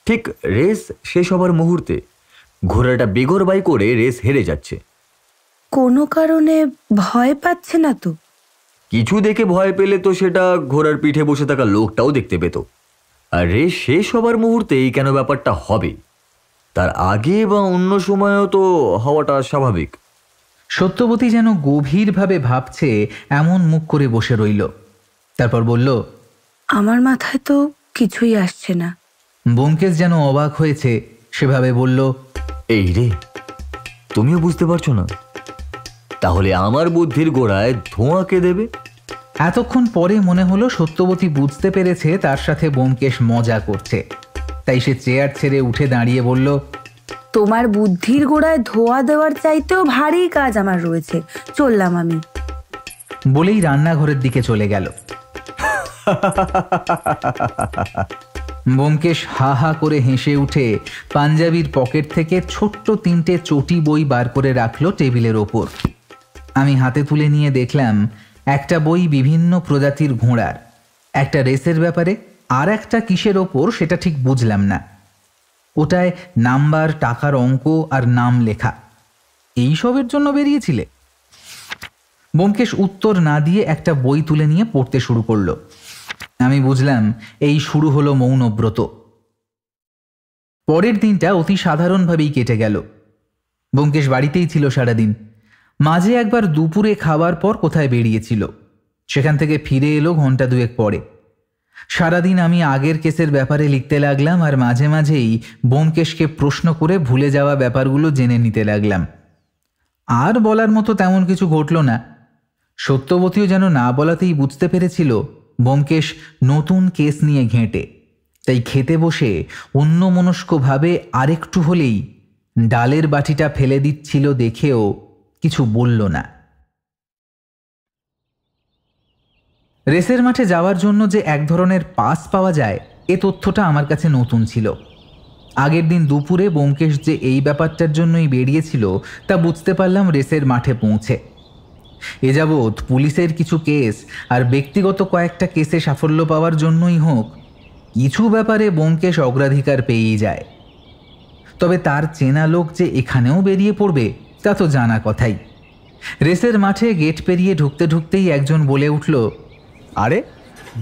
ঠিক রেস শেষ হবার মুহূর্তে ঘোড়াটা বেগরবাই করে রেস হেরে যাচ্ছে। কোনো কারণে ভয় পাচ্ছে না তো? কিছু দেখে ভয় পেলে তো সেটা ঘোড়ার পিঠে বসে থাকা লোকটাও দেখতে পেত। আর রেস শেষ হবার মুহূর্তেই কেন ব্যাপারটা হবে, তার আগে বা অন্য সময়ও তো হওয়াটা স্বাভাবিক। সত্যবতী যেন গভীরভাবে ভাবছে এমন মুখ করে বসে রইল। তারপর বলল, আমার মাথায় তো কিছুই আসছে না। ব্যোমকেশ যেন অবাক হয়েছে সেভাবে বলল, এই রে, তুমিও বুঝতে পারছো না? তাহলে আমার বুদ্ধির গোড়ায় ধোঁয়া কে দেবে? এতক্ষণ পরে মনে হলো সত্যবতী বুঝতে পেরেছে তার সাথে ব্যোমকেশ মজা করছে। তাই সে চেয়ার ছেড়ে উঠে দাঁড়িয়ে বলল, তোমার বুদ্ধির গোড়ায় ধোয়া দেওয়ার চাইতেও ভারী কাজ আমার রয়েছে, চললাম আমি। বলেই রান্নাঘরের দিকে চলে গেল। ব্যোমকেশ হা হা করে হেসে উঠে পাঞ্জাবির পকেট থেকে ছোট্ট 3টে চটি বই বার করে রাখলো টেবিলের ওপর। আমি হাতে তুলে নিয়ে দেখলাম একটা বই বিভিন্ন প্রজাতির ঘোড়ার, একটা রেসের ব্যাপারে, আর একটা কিসের ওপর সেটা ঠিক বুঝলাম না। ওটায় নাম্বার, টাকার অঙ্ক আর নাম লেখা। এইসবের জন্য বেরিয়েছিলে? ব্যোমকেশ উত্তর না দিয়ে একটা বই তুলে নিয়ে পড়তে শুরু করলো। আমি বুঝলাম এই শুরু হলো মৌনব্রত। পরের দিনটা অতি সাধারণভাবেই কেটে গেল। ব্যোমকেশ বাড়িতেই ছিল সারাদিন। মাঝে একবার দুপুরে খাবার পর কোথায় বেরিয়েছিল, সেখান থেকে ফিরে এলো ঘন্টা 2 পরে। সারাদিন আমি আগের কেসের ব্যাপারে লিখতে লাগলাম আর মাঝে মাঝেই ব্যোমকেশকে প্রশ্ন করে ভুলে যাওয়া ব্যাপারগুলো জেনে নিতে লাগলাম। আর বলার মতো তেমন কিছু ঘটল না। সত্যবতীও যেন না বলাতেই বুঝতে পেরেছিল ব্যোমকেশ নতুন কেস নিয়ে ঘেঁটে। তাই খেতে বসে অন্যমনস্কভাবে আরেকটু হলেই ডালের বাটিটা ফেলে দিচ্ছিল দেখেও কিছু বলল না। রেসের মাঠে যাওয়ার জন্য যে এক ধরনের পাস পাওয়া যায় এ তথ্যটা আমার কাছে নতুন ছিল। আগের দিন দুপুরে ব্যোমকেশ যে এই ব্যাপারটার জন্যই বেরিয়েছিল তা বুঝতে পারলাম রেসের মাঠে পৌঁছে। এ যাবৎ পুলিশের কিছু কেস আর ব্যক্তিগত কয়েকটা কেসে সাফল্য পাওয়ার জন্যই হোক, কিছু ব্যাপারে ব্যোমকেশ অগ্রাধিকার পেয়েই যায়। তবে তার চেনা লোক যে এখানেও বেরিয়ে পড়বে তা তো জানা কথাই। রেসের মাঠে গেট পেরিয়ে ঢুকতে ঢুকতেই একজন বলে উঠল, আরে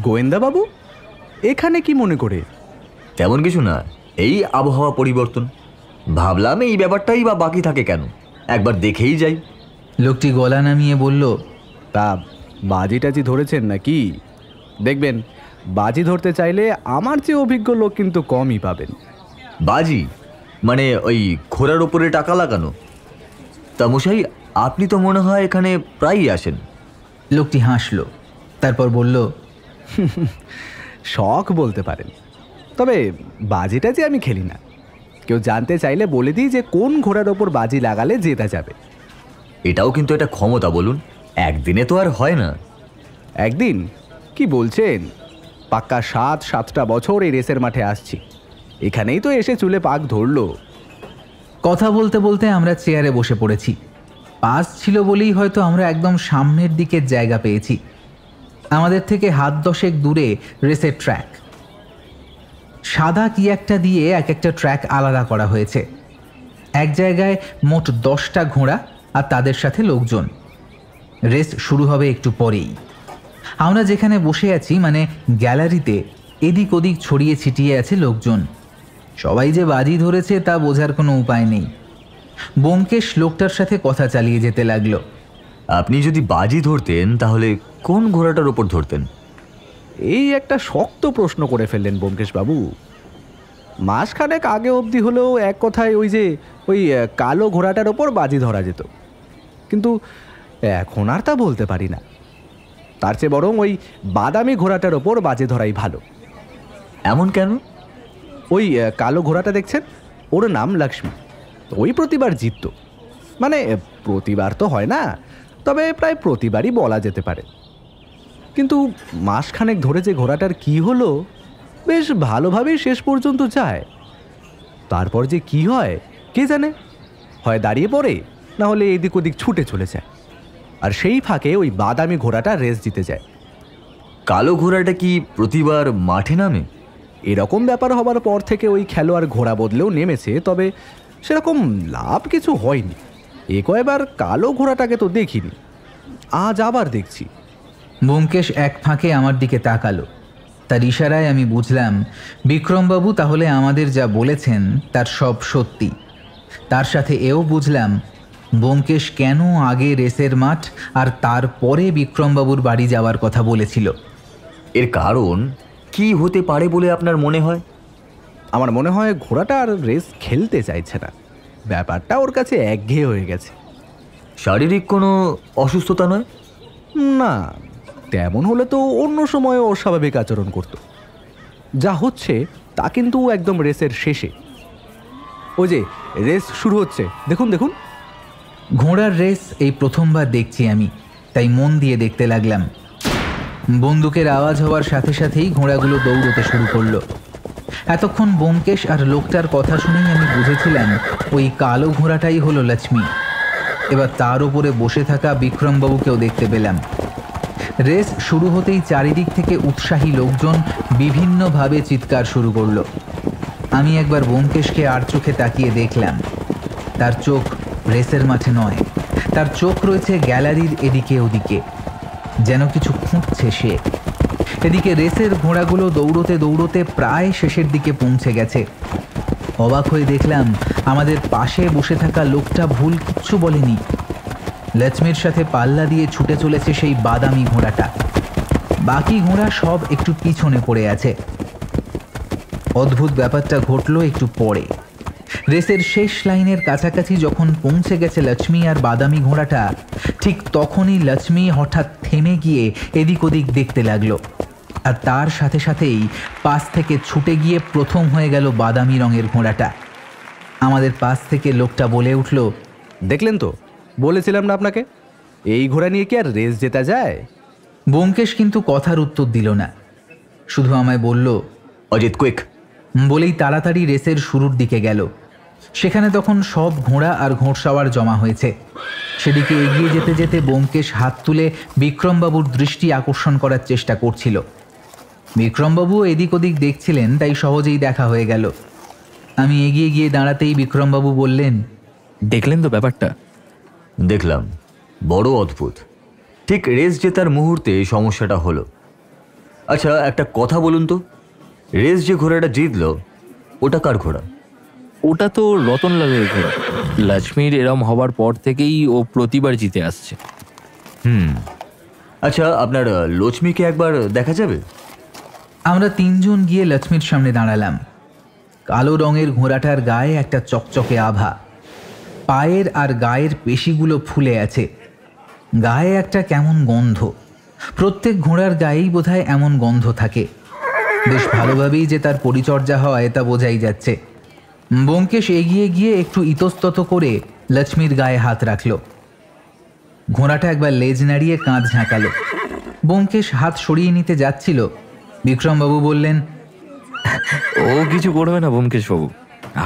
গোয়েন্দা বাবু, এখানে কি মনে করে? তেমন কিছু না, এই আবহাওয়া পরিবর্তন। ভাবলাম এই ব্যাপারটাই বা বাকি থাকে কেন, একবার দেখেই যাই। লোকটি গলা নামিয়ে বলল, তা বাজি টাজি ধরেছেন নাকি? দেখবেন, বাজি ধরতে চাইলে আমার চেয়ে অভিজ্ঞ লোক কিন্তু কমই পাবেন। বাজি মানে ওই ঘোড়ার ওপরে টাকা লাগানো? তা মশাই, আপনি তো মনে হয় এখানে প্রায়ই আসেন। লোকটি হাসল, তারপর বলল, শখ বলতে পারেন, তবে বাজিটা যে আমি খেলি না। কেউ জানতে চাইলে বলে দিই যে কোন ঘোড়ার ওপর বাজি লাগালে জেতা যাবে। এটাও কিন্তু একটা ক্ষমতা, বলুন, একদিনে তো আর হয় না। একদিন? কি বলছেন? পাক্কা 7-7টা বছর এই রেসের মাঠে আসছি, এখানেই তো এসে চুলে পাক ধরলো। কথা বলতে বলতে আমরা চেয়ারে বসে পড়েছি। পাস ছিল বলেই হয়তো আমরা একদম সামনের দিকের জায়গা পেয়েছি। আমাদের থেকে হাত 10 দূরে রেসের ট্র্যাক। সাদা কি একটা দিয়ে এক একটা ট্র্যাক আলাদা করা হয়েছে। এক জায়গায় মোট 10টা ঘোড়া আর তাদের সাথে লোকজন। রেস শুরু হবে একটু পরেই। আমরা যেখানে বসে আছি মানে গ্যালারিতে এদিক ওদিক ছড়িয়ে ছিটিয়ে আছে লোকজন। সবাই যে বাজি ধরেছে তা বোঝার কোনো উপায় নেই। ব্যোমকেশ লোকটার সাথে কথা চালিয়ে যেতে লাগলো। আপনি যদি বাজি ধরতেন তাহলে কোন ঘোড়াটার ওপর ধরতেন? এই একটা শক্ত প্রশ্ন করে ফেললেন ব্যোমকেশ বাবু। মাসখানেক আগে অবধি হলেও এক কথায় ওই কালো ঘোড়াটার ওপর বাজি ধরা যেত, কিন্তু এখন আর তা বলতে পারি না। তার চেয়ে বরং ওই বাদামি ঘোড়াটার ওপর বাজি ধরাই ভালো। এমন কেন? ওই কালো ঘোড়াটা দেখছেন, ওর নাম লক্ষ্মী। ওই প্রতিবার জিততো, মানে প্রতিবার তো হয় না, তবে প্রায় প্রতিবারই বলা যেতে পারে। কিন্তু মাসখানেক ধরে যে ঘোড়াটার কি হলো, বেশ ভালোভাবেই শেষ পর্যন্ত যায়। তারপর যে কি হয় কে জানে, হয় দাঁড়িয়ে পড়ে, না হলে এদিক ওদিক ছুটে চলে যায়। আর সেই ফাঁকে ওই বাদামি ঘোড়াটা রেস জিতে যায়। কালো ঘোড়াটা কি প্রতিবার মাঠে নামে? এরকম ব্যাপার হবার পর থেকে ওই খেলোয়াড় ঘোড়া বদলেও নেমেছে, তবে সেরকম লাভ কিছু হয়নি। এ কয়বার কালো ঘোড়াটাকে তো দেখিনি, আজ আবার দেখছি। ব্যোমকেশ এক ফাঁকে আমার দিকে তাকালো। তার ইশারায় আমি বুঝলাম বিক্রমবাবু তাহলে আমাদের যা বলেছেন তার সব সত্যি। তার সাথে এও বুঝলাম ব্যোমকেশ কেন আগে রেসের মাঠ আর তারপরে বিক্রমবাবুর বাড়ি যাওয়ার কথা বলেছিল। এর কারণ কি হতে পারে বলে আপনার মনে হয়? আমার মনে হয় ঘোড়াটা আর রেস খেলতে চাইছে না, ব্যাপারটা ওর কাছে একঘেয়ে হয়ে গেছে। শারীরিক কোনো অসুস্থতা নয়? না, তেমন হলে তো অন্য সময় অস্বাভাবিক আচরণ করত। যা হচ্ছে তা কিন্তু একদম রেসের শেষে। ওই যে রেস শুরু হচ্ছে, দেখুন দেখুন। ঘোড়ার রেস এই প্রথমবার দেখছি আমি, তাই মন দিয়ে দেখতে লাগলাম। বন্দুকের আওয়াজ হওয়ার সাথে সাথেই ঘোড়াগুলো দৌড়তে শুরু করলো। এতক্ষণ ব্যোমকেশ আর লোকটার কথা শুনেই আমি বুঝেছিলাম ওই কালো ঘোড়াটাই হলো লক্ষ্মী। এবার তার উপরে বসে থাকা বিক্রমবাবুকেও দেখতে পেলাম। রেস শুরু হতেই চারিদিক থেকে উৎসাহী লোকজন বিভিন্নভাবে চিৎকার শুরু করলো। আমি একবার ব্যোমকেশকে আর চোখে তাকিয়ে দেখলাম। তার চোখ রেসের মাঠে নয়, তার চোখ রয়েছে গ্যালারির এদিকে ওদিকে, যেন কিছু খুঁজছে সে। এদিকে রেসের ঘোড়াগুলো দৌড়তে দৌড়তে প্রায় শেষের দিকে পৌঁছে গেছে। অবাক হয়ে দেখলাম আমাদের পাশে বসে থাকা লোকটা ভুল কিচ্ছু বলেনি। লক্ষ্মীর সাথে পাল্লা দিয়ে ছুটে চলেছে সেই বাদামি ঘোড়াটা। বাকি ঘোড়া সব একটু পিছনে পড়ে আছে। অদ্ভুত ব্যাপারটা ঘটলো একটু পরে। রেসের শেষ লাইনের কাছাকাছি যখন পৌঁছে গেছে লক্ষ্মী আর বাদামি ঘোড়াটা, ঠিক তখনই লক্ষ্মী হঠাৎ থেমে গিয়ে এদিক ওদিক দেখতে লাগলো। আর তার সাথে সাথেই পাশ থেকে ছুটে গিয়ে প্রথম হয়ে গেল বাদামি রঙের ঘোড়াটা। আমাদের পাশ থেকে লোকটা বলে উঠল, দেখলেন তো, বলেছিলাম না আপনাকে, এই ঘোড়া নিয়ে কি আর রেস জেতা যায়? ব্যোমকেশ কিন্তু কথার উত্তর দিল না, শুধু আমায় বলল, অজিত কুইক বলেই তাড়াতাড়ি রেসের শুরুর দিকে গেল। সেখানে তখন সব ঘোড়া আর ঘোড়সাওয়ার জমা হয়েছে। সেদিকে এগিয়ে যেতে যেতে ব্যোমকেশ হাত তুলে বিক্রমবাবুর দৃষ্টি আকর্ষণ করার চেষ্টা করছিল। বিক্রমবাবু এদিক ওদিক দেখছিলেন, তাই সহজেই দেখা হয়ে গেল। আমি এগিয়ে গিয়ে দাঁড়াতেই বিক্রমবাবু বললেন, দেখলেন তো ব্যাপারটা? দেখলাম, বড় অদ্ভুত। ঠিক রেস জেতার মুহূর্তে সমস্যাটা হলো। আচ্ছা, একটা কথা বলুন তো, রেস যে ঘোড়াটা জিতলো ওটা কার ঘোড়া? ওটা তো রতনলালের ঘোড়া। লক্ষ্মীর এরম হবার পর থেকেই ও প্রতিবার জিতে আসছে। আচ্ছা, আপনার লক্ষ্মীকে একবার দেখা যাবে? আমরা তিনজন গিয়ে লক্ষ্মীর সামনে দাঁড়ালাম। কালো রঙের ঘোড়াটার গায়ে একটা চকচকে আভা, পায়ের আর গায়ের পেশিগুলো ফুলে আছে, গায়ে একটা কেমন গন্ধ। প্রত্যেক ঘোড়ার গায়েই বোধহয় এমন গন্ধ থাকে। বেশ ভালোভাবেই যে তার পরিচর্যা হয় তা বোঝাই যাচ্ছে। ব্যোমকেশ এগিয়ে গিয়ে একটু ইতস্তত করে লক্ষ্মীর গায়ে হাত রাখল। ঘোড়াটা একবার লেজ নাড়িয়ে কাঁধ ঝাঁকালো। ব্যোমকেশ হাত সরিয়ে নিতে যাচ্ছিল, বিক্রমবাবু বললেন, ও কিছু করবে না ব্যোমকেশ বাবু,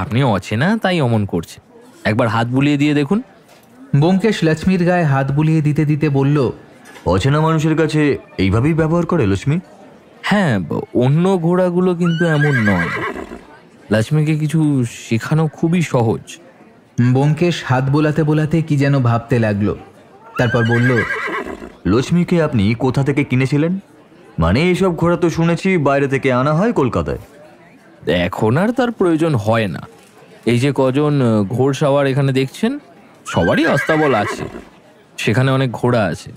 আপনি অচেনা তাই অমন করছে, একবার হাত বুলিয়ে দিয়ে দেখুন। ব্যোমকেশ লক্ষ্মীর গায়ে হাত বুলিয়ে দিতে দিতে বলল, অচেনা মানুষের কাছে এইভাবেই ব্যবহার করে লক্ষ্মী? হ্যাঁ, অন্য ঘোড়াগুলো কিন্তু এমন নয়। লক্ষ্মীকে কিছু শেখানো খুবই সহজ। ব্যোমকেশ হাত বোলাতে বোলাতে কি যেন ভাবতে লাগলো, তারপর বলল, লক্ষ্মীকে আপনি কোথা থেকে কিনেছিলেন? মানে এসব ঘোড়া তো শুনেছি বাইরে থেকে আনা হয় কলকাতায়। এখন আর তার প্রয়োজন হয় না। এই যে কজন ঘোড়সাওয়ার এখানে দেখছেন, সবারই আস্তাবল আছে, সেখানে অনেক ঘোড়া আছে।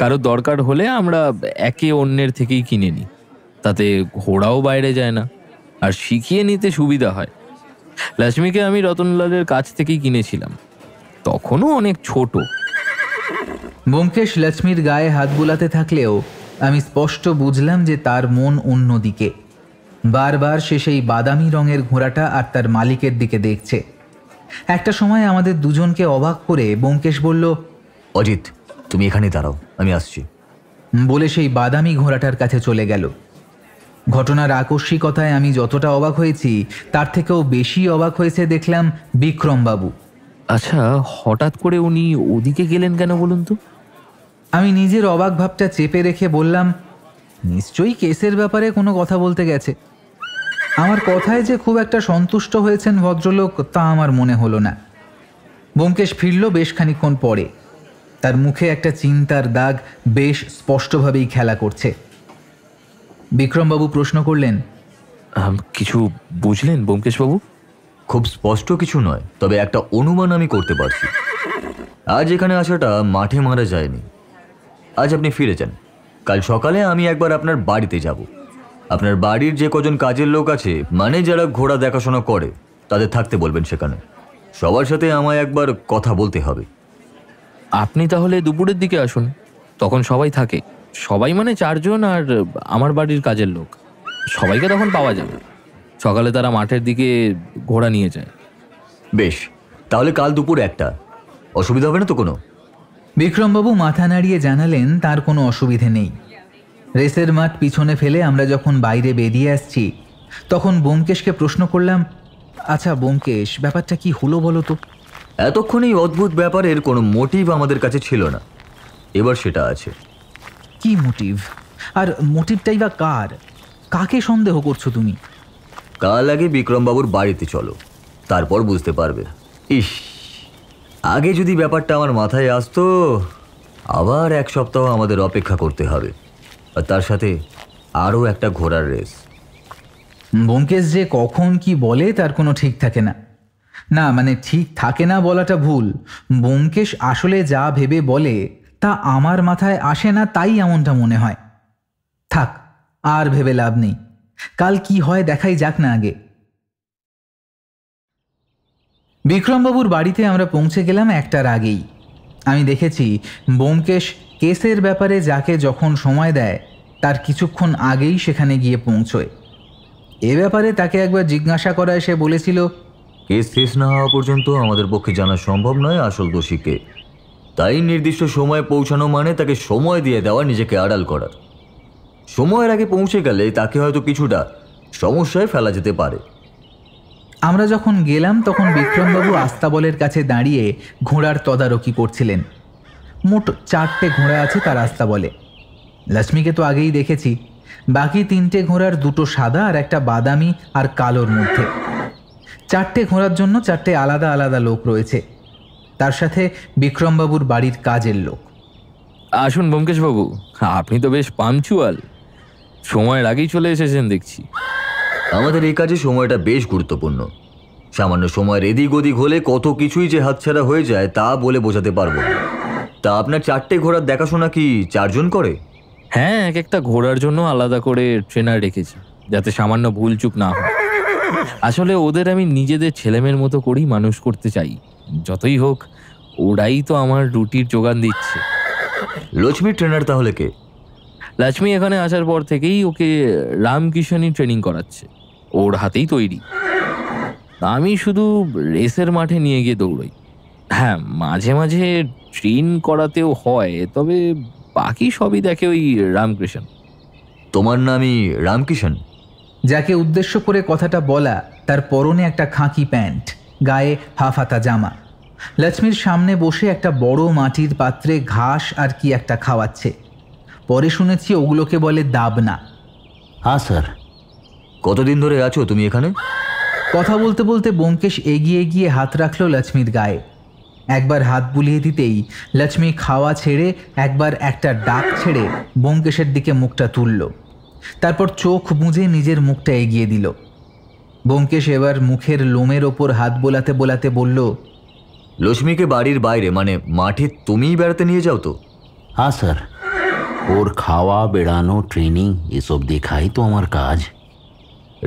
কারো দরকার হলে আমরা একে অন্যের থেকেই কিনে নিই, তাতে ঘোড়াও বাইরে যায় না আর শিখিয়ে নিতে সুবিধা হয়। লক্ষ্মীকে আমি রতনলালের কাছ থেকেই কিনেছিলাম, তখনও অনেক ছোট। ব্যোমকেশ লক্ষ্মীর গায়ে হাত বুলাতে থাকলেও আমি স্পষ্ট বুঝলাম যে তার মন অন্যদিকে। বারবার সে সেই বাদামি রঙের ঘোড়াটা আর তার মালিকের দিকে দেখছে। একটা সময় আমাদের দুজনকে অবাক করে ব্যোমকেশ বলল, অজিত, তুমি এখানে দাঁড়াও, আমি আসছি। বলে সেই বাদামি ঘোড়াটার কাছে চলে গেল। ঘটনার আকস্মিকতায় আমি যতটা অবাক হয়েছি তার থেকেও বেশি অবাক হয়েছে দেখলাম বিক্রমবাবু। আচ্ছা, হঠাৎ করে উনি ওদিকে গেলেন কেন বলুন তো? আমি নিজের অবাক ভাবটা চেপে রেখে বললাম, নিশ্চয়ই কেসের ব্যাপারে কোনো কথা বলতে গেছে। আমার কথায় যে খুব একটা সন্তুষ্ট হয়েছেন ভদ্রলোক তা আমার মনে হলো না। ব্যোমকেশ ফিরল বেশ খানিকক্ষণ পরে। তার মুখে একটা চিন্তার দাগ বেশ স্পষ্টভাবেই খেলা করছে। বিক্রমবাবু প্রশ্ন করলেন, কিছু বুঝলেন ব্যোমকেশ বাবু? খুব স্পষ্ট কিছু নয়, তবে একটা অনুমান আমি করতে পারছি। আজ এখানে আসাটা মাঠে মারা যায়নি। আজ আপনি ফিরে যান, কাল সকালে আমি একবার আপনার বাড়িতে যাব। আপনার বাড়ির যে কজন কাজের লোক আছে, মানে যারা ঘোড়া দেখাশোনা করে, তাদের থাকতে বলবেন সেখানে। সবার সাথে আমায় একবার কথা বলতে হবে। আপনি তাহলে দুপুরের দিকে আসুন, তখন সবাই থাকে। সবাই মানে 4 জন আর আমার বাড়ির কাজের লোক, সবাইকে তখন পাওয়া যাবে। সকালে তারা মাঠের দিকে ঘোড়া নিয়ে যায়। বেশ, তাহলে কাল দুপুর 1টা। অসুবিধা হবে না তো কোনো? বিক্রমবাবু মাথা নাড়িয়ে জানালেন তার কোনো অসুবিধে নেই। রেসের মাঠ পিছনে ফেলে আমরা যখন বাইরে বেরিয়ে আসছি তখন ব্যোমকেশকে প্রশ্ন করলাম, আচ্ছা ব্যোমকেশ, ব্যাপারটা কি হলো বলো তো? এতক্ষণ এই অদ্ভুত ব্যাপারের কোনো মোটিভ আমাদের কাছে ছিল না, এবার সেটা আছে। কি মোটিভ? আর মোটিভটাই বা কার? কাকে সন্দেহ করছো তুমি? কাল আগে বিক্রমবাবুর বাড়িতে চলো, তারপর বুঝতে পারবে। ইস, আগে যদি ব্যাপারটা আমার মাথায় আসতো। আবার 1 সপ্তাহ আমাদের অপেক্ষা করতে হবে, আর তার সাথে আরও একটা ঘোড়ার রেস। ব্যোমকেশ যে কখন কি বলে তার কোনো ঠিক থাকে না। না মানে ঠিক থাকে না বলাটা ভুল। ব্যোমকেশ আসলে যা ভেবে বলে তা আমার মাথায় আসে না, তাই এমনটা মনে হয়। থাক, আর ভেবে লাভ নেই। কাল কি হয় দেখাই যাক না আগে। বিক্রমবাবুর বাড়িতে আমরা পৌঁছে গেলাম 1টার আগেই। আমি দেখেছি ব্যোমকেশ কেসের ব্যাপারে যাকে যখন সময় দেয় তার কিছুক্ষণ আগেই সেখানে গিয়ে পৌঁছয়। এ ব্যাপারে তাকে একবার জিজ্ঞাসা করায় সে বলেছিল, কেস শেষ না হওয়া পর্যন্ত আমাদের পক্ষে জানা সম্ভব নয় আসল দোষীকে। তাই নির্দিষ্ট সময়ে পৌঁছানো মানে তাকে সময় দিয়ে দেওয়া, নিজেকে আড়াল করার। সময়ের আগে পৌঁছে গেলে তাকে হয়তো কিছুটা সমস্যায় ফেলা যেতে পারে। আমরা যখন গেলাম তখন বিক্রমবাবু আস্তাবলের কাছে দাঁড়িয়ে ঘোড়ার তদারকি করছিলেন। মোট 4টে ঘোড়া আছে তার আস্তাবলে। লক্ষ্মীকে তো আগেই দেখেছি, বাকি 3টে ঘোড়ার 2টো সাদা আর একটা বাদামি আর কালোর মধ্যে। 4টে ঘোড়ার জন্য 4টে আলাদা আলাদা লোক রয়েছে, তার সাথে বিক্রমবাবুর বাড়ির কাজের লোক। আসুন ব্যোমকেশ বাবু, আপনি তো বেশ পাঞ্চুয়াল, সময়ের আগেই চলে এসেছেন দেখছি। আমাদের এই কাজে সময়টা বেশ গুরুত্বপূর্ণ। সামান্য সময়ের এদিক ওদিক হলে কত কিছুই যে হাতছাড়া হয়ে যায় তা বলে বোঝাতে পারবো না। তা আপনার 4টে ঘোড়ার দেখাশোনা কি 4 জন করে? হ্যাঁ, এক একটা ঘোড়ার জন্য আলাদা করে ট্রেনার রেখেছি, যাতে সামান্য ভুলচুক না হয়। আসলে ওদের আমি নিজেদের ছেলেমেয়ের মতো করেই মানুষ করতে চাই। যতই হোক, ওরাই তো আমার রুটির যোগান দিচ্ছে। লক্ষ্মীর ট্রেনার তাহলে কে? লক্ষ্মী এখানে আসার পর থেকেই ওকে রামকিশনই ট্রেনিং করাচ্ছে, ওর হাতেই তৈরি। আমি শুধু রেসের মাঠে নিয়ে গিয়ে দৌড়ই। হ্যাঁ, মাঝে মাঝে ট্রেন করাতেও হয়, তবে বাকি সবই দেখে ওই রামকৃষ্ণ। তোমার নামই রামকিষণ? যাকে উদ্দেশ্য করে কথাটা বলা তার পরনে একটা খাকি প্যান্ট, গায়ে হাফ হাতা জামা। লক্ষ্মীর সামনে বসে একটা বড় মাটির পাত্রে ঘাস আর কি একটা খাওয়াচ্ছে। পরে শুনেছি ওগুলোকে বলে দাবনা। হ্যাঁ স্যার। কতদিন ধরে আছো তুমি এখানে? কথা বলতে বলতে ব্যোমকেশ এগিয়ে গিয়ে হাত রাখলো লক্ষ্মীর গায়ে। একবার হাত বুলিয়ে দিতেই লক্ষ্মী খাওয়া ছেড়ে একবার একটা ডাক ছেড়ে ব্যোমকেশের দিকে মুখটা তুলল। তারপর চোখ বুজে নিজের মুখটা এগিয়ে দিল। ব্যোমকেশ এবার মুখের লোমের ওপর হাত বোলাতে বোলাতে বলল, লক্ষ্মীকে বাড়ির বাইরে মানে মাঠে তুমিই বেড়াতে নিয়ে যাও তো? হ্যাঁ স্যার, ওর খাওয়া, বেড়ানো, ট্রেনিং এসব দেখাই তো আমার কাজ।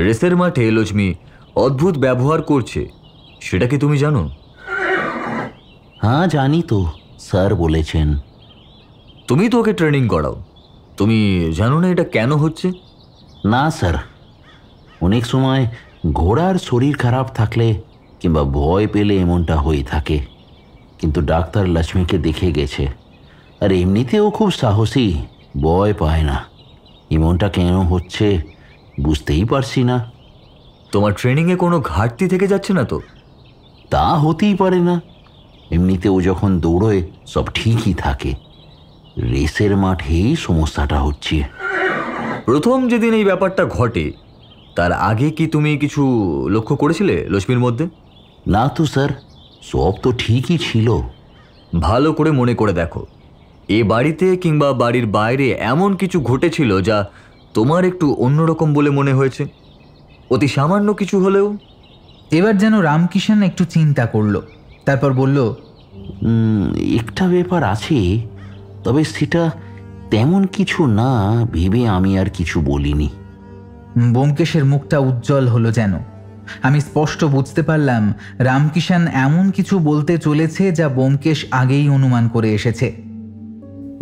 রেসের মাঠে লক্ষ্মী অদ্ভুত ব্যবহার করছে, সেটা কি তুমি জানো? হ্যাঁ জানি তো, স্যার বলেছেন। তুমি তো ওকে ট্রেনিং করাও, তুমি জানো না এটা কেন হচ্ছে? না স্যার, অনেক সময় ঘোড়ার শরীর খারাপ থাকলে কিংবা ভয় পেলে এমনটা হয়ে থাকে। কিন্তু ডাক্তার লক্ষ্মীকে দেখে গেছে, আর এমনিতেও খুব সাহসী, ভয় পায় না। এমনটা কেন হচ্ছে বুঝতেই পারছি না। তোমার ট্রেনিংয়ে কোনো ঘাটতি থেকে যাচ্ছে না তো? তা হতেই পারে না, এমনিতেও যখন দৌড়োয় সব ঠিকই থাকে। রেসের মাঠেই সমস্যাটা হচ্ছে। প্রথম যেদিন এই ব্যাপারটা ঘটে তার আগে কি তুমি কিছু লক্ষ্য করেছিলে লক্ষ্মীর মধ্যে? না তো স্যার, সব তো ঠিকই ছিল। ভালো করে মনে করে দেখো, এ বাড়িতে কিংবা বাড়ির বাইরে এমন কিছু ঘটেছিল যা তোমার একটু অন্যরকম বলে মনে হয়েছে, অতি সামান্য কিছু হলেও? এবার যেন রামকিষণ একটু চিন্তা করলো, তারপর বলল, একটা ব্যাপার আছে, তবে সেটা তেমন কিছু না ভেবে আমি আর কিছু বলিনি। ব্যোমকেশের মুখটা উজ্জ্বল হলো যেন। আমি স্পষ্ট বুঝতে পারলাম রামকিষণ এমন কিছু বলতে চলেছে যা ব্যোমকেশ আগেই অনুমান করে এসেছে।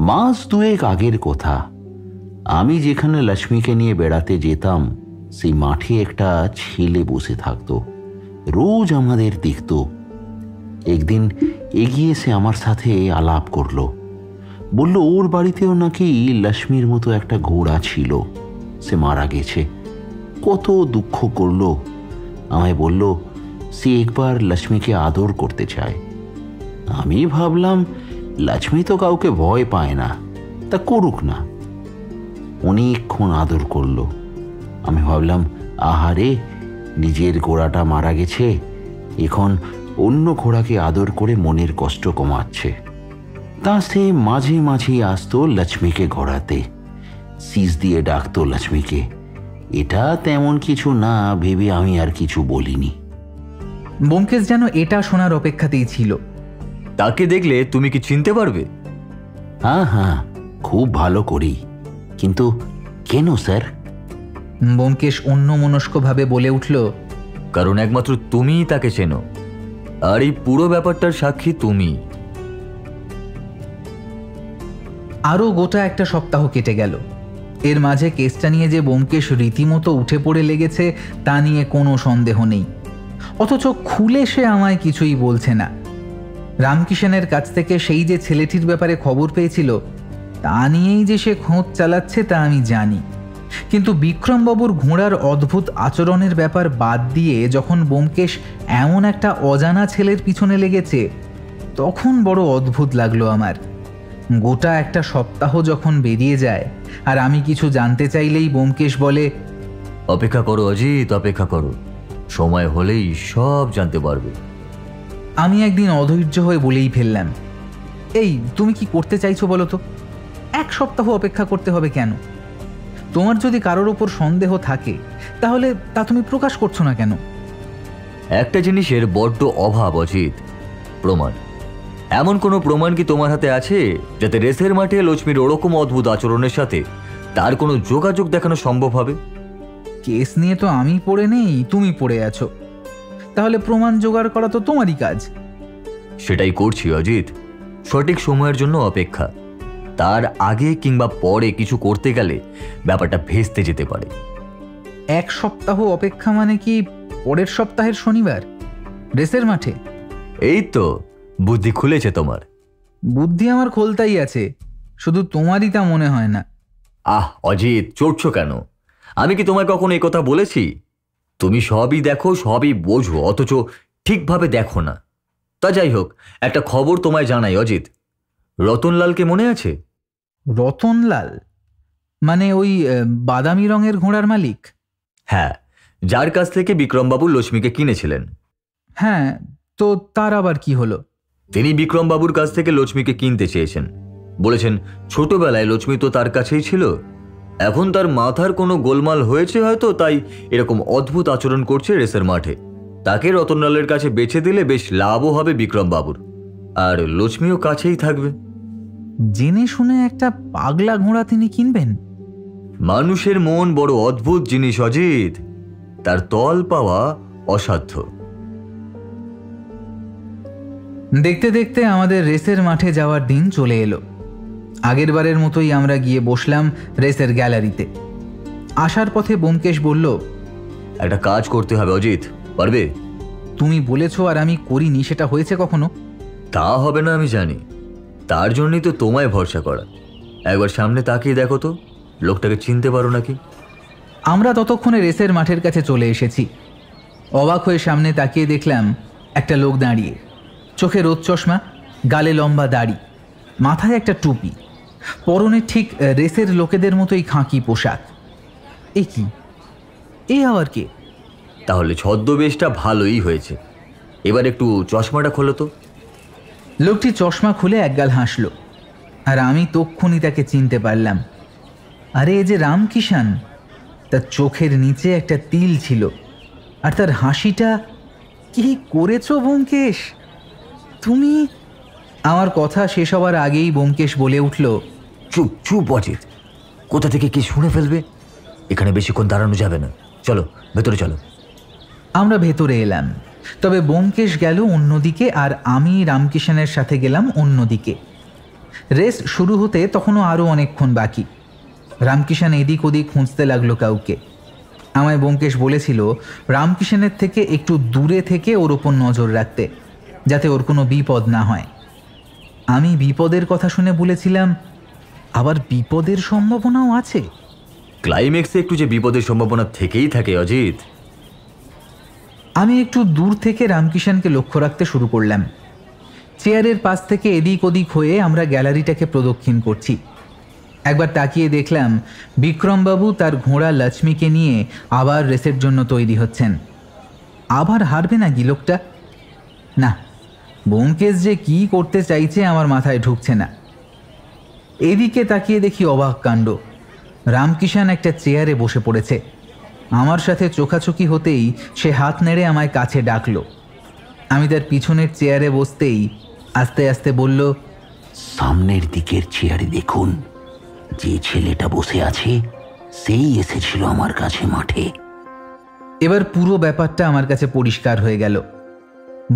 মাস দুয়েক আগের কথা, আমি যেখানে লক্ষ্মীকে নিয়ে বেড়াতে যেতাম সেই মাঠে একটা ছেলে বসে থাকতো, রোজ আমাদের দেখতো। একদিন এগিয়ে এসে আমার সাথে আলাপ করলো, বলল ওর বাড়িতেও নাকি লক্ষ্মীর মতো একটা ঘোড়া ছিল, সে মারা গেছে। কত দুঃখ করলো। আমায় বলল সে একবার লক্ষ্মীকে আদর করতে চায়। আমি ভাবলাম লক্ষ্মী তো কাউকে ভয় পায় না, তা করুক না। অনেকক্ষণ আদর করলো। আমি ভাবলাম আহারে, নিজের ঘোড়াটা মারা গেছে, এখন অন্য ঘোড়াকে আদর করে মনের কষ্ট কমাচ্ছে। তা সে মাঝে মাঝেই আসতো লক্ষ্মীকে ঘোরাতে, শীষ দিয়ে ডাকতো লক্ষ্মীকে। এটা তেমন কিছু না ভেবে আমি আর কিছু বলিনি। ব্যোমকেশ যেন এটা শোনার অপেক্ষাতেই ছিল। তাকে দেখলে তুমি কি চিনতে পারবে? হ্যাঁ হ্যাঁ, খুব ভালো করি। কিন্তু কেন স্যার? ব্যোমকেশ অন্যমনস্কভাবে বলে উঠল, কারণ একমাত্র তুমিই তাকে চেনো, আর এই পুরো ব্যাপারটার সাক্ষী তুমি। আরও গোটা একটা সপ্তাহ কেটে গেল। এর মাঝে কেসটা নিয়ে যে ব্যোমকেশ রীতিমতো উঠে পড়ে লেগেছে তা নিয়ে কোনো সন্দেহ নেই। অথচ খুলে সে আমায় কিছুই বলছে না। রামকিষণের কাছ থেকে সেই যে ছেলেটির ব্যাপারে খবর পেয়েছিল তা নিয়েই যে সে খোঁজ চালাচ্ছে তা আমি জানি। কিন্তু বিক্রমবাবুর ঘোড়ার অদ্ভুত আচরণের ব্যাপার বাদ দিয়ে যখন ব্যোমকেশ এমন একটা অজানা ছেলের পিছনে লেগেছে, তখন বড় অদ্ভুত লাগলো আমার। গোটা একটা সপ্তাহ যখন বেরিয়ে যায় আর আমি কিছু জানতে চাইলেই ব্যোমকেশ বলে, অপেক্ষা করো অজিত, অপেক্ষা করো, সময় হলেই সব জানতে পারবে। আমি একদিন অধৈর্য হয়ে বলেই ফেললাম, এই তুমি কি করতে চাইছো বলো তো? 1 সপ্তাহ অপেক্ষা করতে হবে কেন? তোমার যদি কারোর ওপর সন্দেহ থাকে তাহলে তা তুমি প্রকাশ করছো না কেন? একটা জিনিসের বড্ড অভাব অজিত, প্রমাণ। এমন কোনো প্রমাণ কি তোমার হাতে আছে যাতে রেসের মাঠে লক্ষ্মীর ওরকম অদ্ভুত আচরণের সাথে তার কোনো যোগাযোগ দেখানো সম্ভব হবে? কেস নিয়ে তো আমি পড়ে নেই, তুমি পড়ে আছো। তাহলে প্রমাণ জোগাড় করা তো তোমারই কাজ। সেটাই করছি অজিত, সঠিক সময়ের জন্য অপেক্ষা। তার আগে কিংবা পরে কিছু করতে গেলে ব্যাপারটা ভেস্তে যেতে পারে। 1 সপ্তাহ অপেক্ষা মানে কি পরের সপ্তাহের শনিবার রেসের মাঠে? এই তো বুদ্ধি খুলেছে তোমার। বুদ্ধি আমার খোলতাই আছে, শুধু তোমারই তা মনে হয় না। আহ অজিত, চড়ছো কেন? আমি কি তোমায় কখনো এই কথা বলেছি? তুমি সবই দেখো, সবই বোঝো, অথচ ঠিকভাবে দেখো না। তা যাই হোক, একটা খবর তোমায় জানাই অজিত। রতনলালকে মনে আছে? রতনলাল মানে ওই বাদামি রঙের ঘোড়ার মালিক? হ্যাঁ, যার কাছ থেকে বিক্রমবাবু লক্ষ্মীকে কিনেছিলেন। হ্যাঁ, তো তার আবার কি হলো? তিনি বিক্রমবাবুর কাছ থেকে লক্ষ্মীকে কিনতে চেয়েছেন। বলেছেন ছোটবেলায় লক্ষ্মী তো তার কাছেই ছিল, এখন তার মাথার কোনো গোলমাল হয়েছে হয়তো, তাই এরকম অদ্ভুত আচরণ করছে রেসের মাঠে। তাকে রতনলালের কাছে বেছে দিলে বেশ লাভও হবে বিক্রমবাবুর, আর লক্ষ্মীও কাছেই থাকবে। জেনে শুনে একটা পাগলা ঘোড়া তিনি কিনবেন? মানুষের মন বড় অদ্ভুত জিনিস অজিত, তার তল পাওয়া অসাধ্য। দেখতে দেখতে আমাদের রেসের মাঠে যাওয়ার দিন চলে এলো। আগের বারের মতোই আমরা গিয়ে বসলাম রেসের গ্যালারিতে। আসার পথে ব্যোমকেশ বলল, একটা কাজ করতে হবে অজিত, পারবে? তুমি বলেছো আর আমি করিনি, সেটা হয়েছে কখনো? তা হবে না আমি জানি, তার জন্যই তো তোমায় ভরসা করা। একবার সামনে তাকিয়ে দেখো তো, লোকটাকে চিনতে পারো নাকি? আমরা ততক্ষণে রেসের মাঠের কাছে চলে এসেছি। অবাক হয়ে সামনে তাকিয়ে দেখলাম একটা লোক দাঁড়িয়ে, চোখে রোদ চশমা, গালে লম্বা দাড়ি, মাথায় একটা টুপি, পরনে ঠিক রেসের লোকেদের মতোই খাঁকি পোশাক। এ কি, এ আবার কে? তাহলে ছদ্মবেশটা ভালোই হয়েছে। এবার একটু চশমাটা খোলো তো। লোকটি চশমা খুলে একগাল হাসল, আর আমি তক্ষুনি তাকে চিনতে পারলাম। আরে এ যে রামকিষাণ। তার চোখের নিচে একটা তিল ছিল, আর তার হাসিটা। কি করেছো ব্যোমকেশ তুমি? আমার কথা শেষ হওয়ার আগেই ব্যোমকেশ বলে উঠল, চুপ চুপ অজিত, কোথা থেকে কি শুনে ফেলবে। এখানে বেশিক্ষণ দাঁড়ানো যাবে না, চলো ভেতরে চলো। আমরা ভেতরে এলাম, তবে ব্যোমকেশ গেল অন্যদিকে আর আমি রামকিষাণের সাথে গেলাম অন্যদিকে। রেস শুরু হতে তখনও আরও অনেকক্ষণ বাকি। রামকিষাণ এদিক ওদিক খুঁজতে লাগলো কাউকে। আমায় ব্যোমকেশ বলেছিল রামকিষাণের থেকে একটু দূরে থেকে ওর ওপর নজর রাখতে, যাতে ওর কোনো বিপদ না হয়। আমি বিপদের কথা শুনে বলেছিলাম, আবার বিপদের সম্ভাবনাও আছে? ক্লাইম্যাক্সে একটু যে বিপদের সম্ভাবনা থেকেই থাকে অজিত। আমি একটু দূর থেকে রামকিষাণকে লক্ষ্য রাখতে শুরু করলাম। চেয়ারের পাশ থেকে এদিক ওদিক হয়ে আমরা গ্যালারিটাকে প্রদক্ষিণ করছি। একবার তাকিয়ে দেখলাম বিক্রমবাবু তার ঘোড়া লক্ষ্মীকে নিয়ে আবার রেসের জন্য তৈরি হচ্ছেন। আবার হারবে নাকি লোকটা? না, ব্যোমকেশ যে কি করতে চাইছে আমার মাথায় ঢুকছে না। এদিকে তাকিয়ে দেখি অবাক কাণ্ড, রামকিষাণ একটা চেয়ারে বসে পড়েছে। আমার সাথে চোখাচোখি হতেই সে হাত নেড়ে আমায় কাছে ডাকলো। আমি তার পিছনের চেয়ারে বসতেই আস্তে আস্তে বলল, সামনের দিকের চেয়ারে দেখুন, যে ছেলেটা বসে আছে সেই এসেছিল আমার কাছে মাঠে। এবার পুরো ব্যাপারটা আমার কাছে পরিষ্কার হয়ে গেল।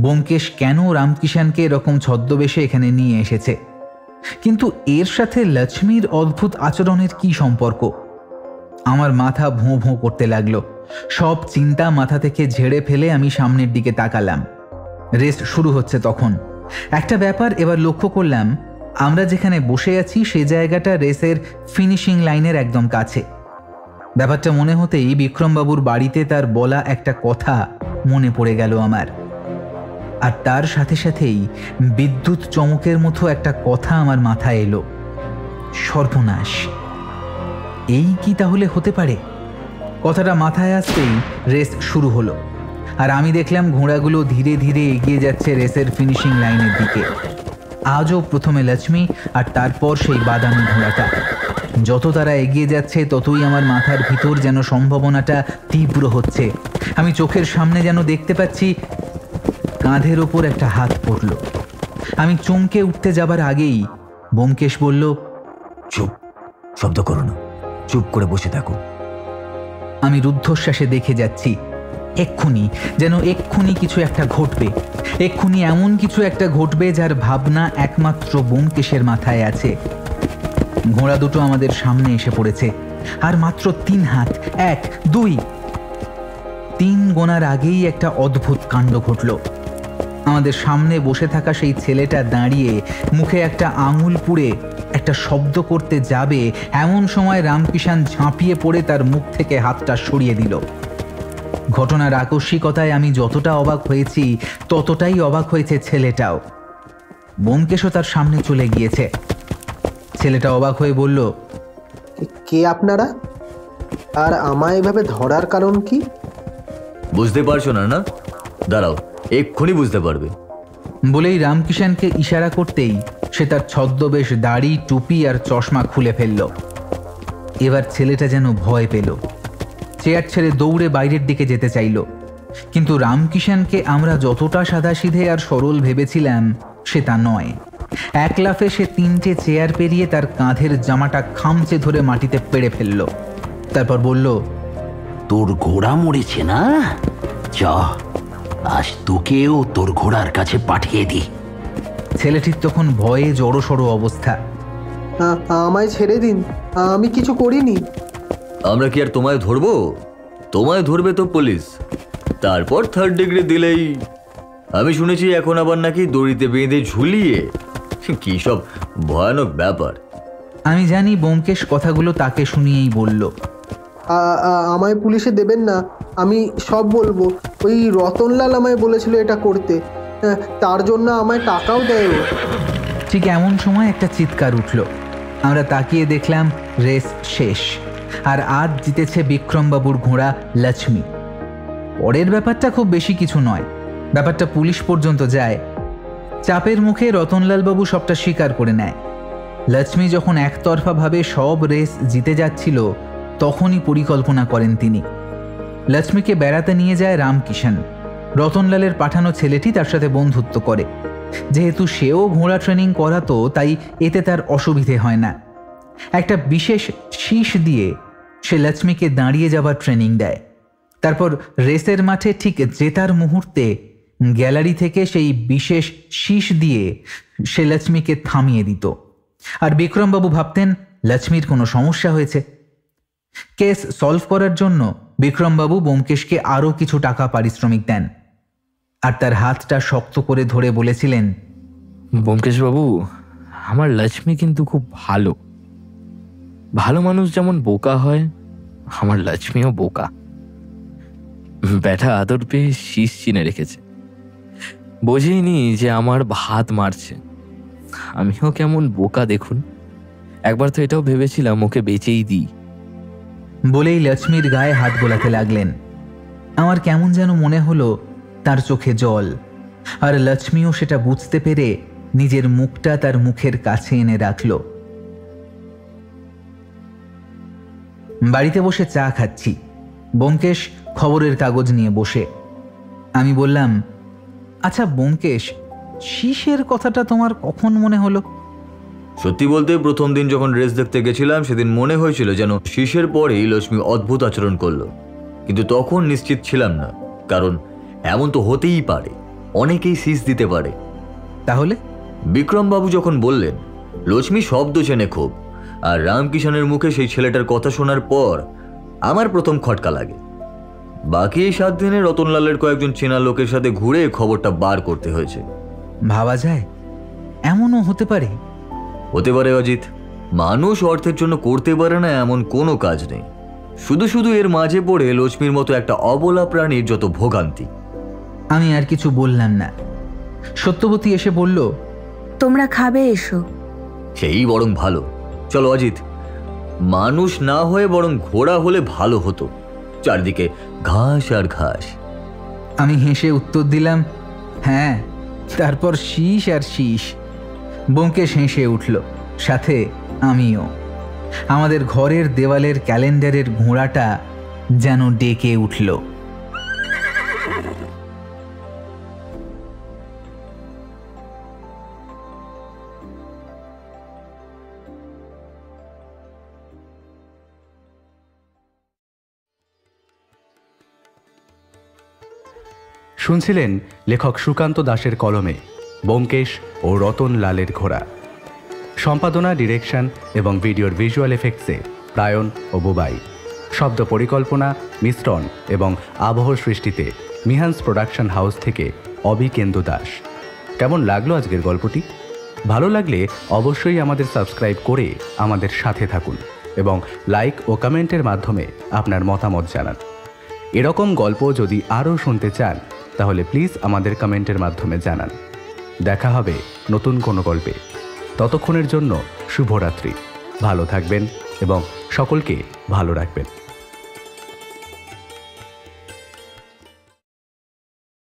ব্যোমকেশ কেন রামকিষাণকে এরকম ছদ্মবেশে এখানে নিয়ে এসেছে, কিন্তু এর সাথে লক্ষ্মীর অদ্ভুত আচরণের কি সম্পর্ক? আমার মাথা ভোঁ ভোঁ করতে লাগলো। সব চিন্তা মাথা থেকে ঝেড়ে ফেলে আমি সামনের দিকে তাকালাম। রেস শুরু হচ্ছে তখন। একটা ব্যাপার এবার লক্ষ্য করলাম, আমরা যেখানে বসে আছি সে জায়গাটা রেসের ফিনিশিং লাইনের একদম কাছে। ব্যাপারটা মনে হতেই বিক্রমবাবুর বাড়িতে তার বলা একটা কথা মনে পড়ে গেল আমার। আর তার সাথে সাথেই বিদ্যুৎ চমকের মতো একটা কথা আমার মাথায় এলো, সর্বনাশ! এই কি তাহলে হতে পারে? কথাটা মাথায় আসতেই রেস শুরু হলো, আর আমি দেখলাম ঘোড়াগুলো ধীরে ধীরে এগিয়ে যাচ্ছে রেসের ফিনিশিং লাইনের দিকে। আজও প্রথমে লক্ষ্মী আর তারপর সেই বাদামি ঘোড়াটা। যত তারা এগিয়ে যাচ্ছে ততই আমার মাথার ভিতর যেন সম্ভাবনাটা তীব্র হচ্ছে। আমি চোখের সামনে যেন দেখতে পাচ্ছি কাঁধের ওপর একটা হাত পড়ল। আমি চমকে উঠতে যাবার আগেই ব্যোমকেশ বলল, চুপ, শব্দ করো না, চুপ করে বসে থাকো। আমি রুদ্ধশ্বাসে দেখে যাচ্ছি এক্ষুনি কিছু একটা ঘটবে, এক্ষুনি এমন কিছু একটা ঘটবে যার ভাবনা একমাত্র ব্যোমকেশের মাথায় আছে। ঘোড়া দুটো আমাদের সামনে এসে পড়েছে, আর মাত্র 3 হাত, 1, 2, 3 গোনার আগেই একটা অদ্ভুত কাণ্ড ঘটল। আমাদের সামনে বসে থাকা সেই ছেলেটা দাঁড়িয়ে মুখে একটা আঙুল পুড়ে একটা শব্দ করতে যাবে, এমন সময় রামকিষাণ ঝাঁপিয়ে পড়ে তার মুখ থেকে হাতটা সরিয়ে দিল। ঘটনার আকস্মিকতায় আমি যতটা অবাক হয়েছি ততটাই অবাক হয়েছে ছেলেটাও। ব্যোমকেশও তার সামনে চলে গিয়েছে। ছেলেটা অবাক হয়ে বলল, কে আপনারা, আর আমায় এভাবে ধরার কারণ কি? বুঝতে পারছো না? না, দাঁড়াও, এক্ষুনি বুঝতে পারবে। বলেই রামকিষাণকে ইশারা করতেই সে তার ছদ্মবেশ দাড়ি, টুপি আর চশমা খুলে ফেলল। এবার ছেলেটা যেন ভয় পেল, চেয়ার ছেড়ে দৌড়ে বাইরের দিকে যেতে চাইল। কিন্তু রামকিষাণকে আমরা যতটা সাদাসিধে আর সরল ভেবেছিলাম সে তা নয়। এক লাফে সে 3টে চেয়ার পেরিয়ে তার কাঁধের জামাটা খামচে ধরে মাটিতে পেড়ে ফেলল। তারপর বলল, তোর ঘোড়া মরেছে না? চ, আজ তোকেও তোর ঘোড়ার কাছে পাঠিয়ে দি। ছেলেটির তখন ভয়ে জড়সড় অবস্থা। আমায় ছেড়ে দিন, আমি কিছু করিনি। আমরা কি আর তোমায় ধরবো? তোমায় ধরবে তো পুলিশ, তারপর 3rd ডিগ্রি দিলেই। আমি শুনেছি এখন আবার নাকি দড়িতে বেঁধে ঝুলিয়ে, কি সব ভয়ানক ব্যাপার। আমি জানি ব্যোমকেশ কথাগুলো তাকে শুনিয়েই বলল। আমায় পুলিশে দেবেন না, আমি সব বলবো। ওই রতনলাল আমায় বলেছিল এটা করতে, তার জন্য আমায় টাকাও দেয়। ঠিক এমন সময় একটা চিৎকার উঠল। আমরা তাকিয়ে দেখলাম রেস শেষ, আর আজ জিতেছে বিক্রমবাবুর ঘোড়া লক্ষ্মী। পরের ব্যাপারটা খুব বেশি কিছু নয়, ব্যাপারটা পুলিশ পর্যন্ত যায়। চাপের মুখে রতনলালবাবু সবটা স্বীকার করে নেয়। লক্ষ্মী যখন একতরফাভাবে সব রেস জিতে যাচ্ছিল তখনই পরিকল্পনা করেন তিনি। লক্ষ্মীকে বেড়াতে নিয়ে যায় রামকিষাণ। রতনলালের পাঠানো ছেলেটি তার সাথে বন্ধুত্ব করে। যেহেতু সেও ঘোড়া ট্রেনিং করাতো তাই এতে তার অসুবিধে হয় না। একটা বিশেষ শীষ দিয়ে সে লক্ষ্মীকে দাঁড়িয়ে যাবার ট্রেনিং দেয়। তারপর রেসের মাঠে ঠিক জেতার মুহূর্তে গ্যালারি থেকে সেই বিশেষ শীষ দিয়ে সে লক্ষ্মীকে থামিয়ে দিত। আর বিক্রমবাবু ভাবতেন লক্ষ্মীর কোনো সমস্যা হয়েছে। কেস সলভ করার জন্য বিক্রমবাবু ব্যোমকেশকে আরও কিছু টাকা পারিশ্রমিক দেন, আর তার হাতটা শক্ত করে ধরে বলেছিলেন, ব্যোমকেশবাবু, আমার লক্ষ্মী কিন্তু খুব ভালো। ভালো মানুষ যেমন বোকা হয়, আমার লক্ষ্মীও বোকা। ব্যাটা আদর পেয়ে শীষ চিনে রেখেছে, বোঝেইনি যে আমার ভাত মারছে। আমিও কেমন বোকা দেখুন। একবার তো এটাও ভেবেছিলাম ওকে বেচেই দিই। বলেই লক্ষ্মীর গায়ে হাত বোলাতে লাগলেন। আমার কেমন যেন মনে হলো তার চোখে জল, আর লক্ষ্মীও সেটা বুঝতে পেরে নিজের মুখটা তার মুখের কাছে এনে রাখল। বাড়িতে বসে চা খাচ্ছি, ব্যোমকেশ খবরের কাগজ নিয়ে বসে। আমি বললাম, আচ্ছা ব্যোমকেশ, শীষের কথাটা তোমার কখন মনে হলো? সত্যি বলতে প্রথম দিন যখন রেস দেখতে গেছিলাম সেদিন মনে হয়েছিল যেন শীষের পরেই লক্ষ্মী অদ্ভুত আচরণ করলো, কিন্তু তখন নিশ্চিত ছিলাম না, কারণ এমন তো হতেই পারে, অনেকেই শীষ দিতে পারে। তাহলে বিক্রমবাবু যখন বললেন লক্ষ্মী শব্দ চেনে খুব, আর রামকিষাণের মুখে সেই ছেলেটার কথা শোনার পর আমার প্রথম খটকা লাগে। বাকি এই 7 দিনে রতনলালের কয়েকজন চেনা লোকের সাথে ঘুরে খবরটা বার করতে হয়েছে। ভাবা যায় এমনও হতে পারে? হতে পারে অজিত, মানুষ অর্থের জন্য করতে পারে না এমন কোনো কাজ নেই। শুধু শুধু এর মাঝে পড়ে লক্ষ্মীর মতো একটা অবলা প্রাণীর যত ভোগান্তি। আমি আর কিছু বললাম না। সত্যবতী এসে বলল, তোমরা খাবে, এসো। সেই বরং ভালো। চলো অজিত, মানুষ না হয়ে বরং ঘোড়া হলে ভালো হতো, চারদিকে ঘাস আর ঘাস। আমি হেসে উত্তর দিলাম, হ্যাঁ, তারপর শীষ আর শীষ। ব্যোমকেশ হেসে উঠল, সাথে আমিও। আমাদের ঘরের দেওয়ালের ক্যালেন্ডারের ঘোড়াটা যেন ডেকে উঠল। শুনছিলেন লেখক সুকান্ত দাশের কলমে ব্যোমকেশ ও রতন লালের ঘোড়া। সম্পাদনা, ডিরেকশন এবং ভিডিওর ভিজুয়াল এফেক্টসে প্রায়ণ ও বুবাই। শব্দ পরিকল্পনা, মিশ্রণ এবং আবহ সৃষ্টিতে মিহান্স প্রোডাকশন হাউস থেকে অবিকেন্দু দাস। কেমন লাগলো আজকের গল্পটি? ভালো লাগলে অবশ্যই আমাদের সাবস্ক্রাইব করে আমাদের সাথে থাকুন এবং লাইক ও কমেন্টের মাধ্যমে আপনার মতামত জানান। এরকম গল্প যদি আরও শুনতে চান তাহলে প্লিজ আমাদের কমেন্টের মাধ্যমে জানান। দেখা হবে নতুন কোনো গল্পে। ততক্ষণের জন্য শুভরাত্রি। ভালো থাকবেন এবং সকলকে ভালো রাখবেন।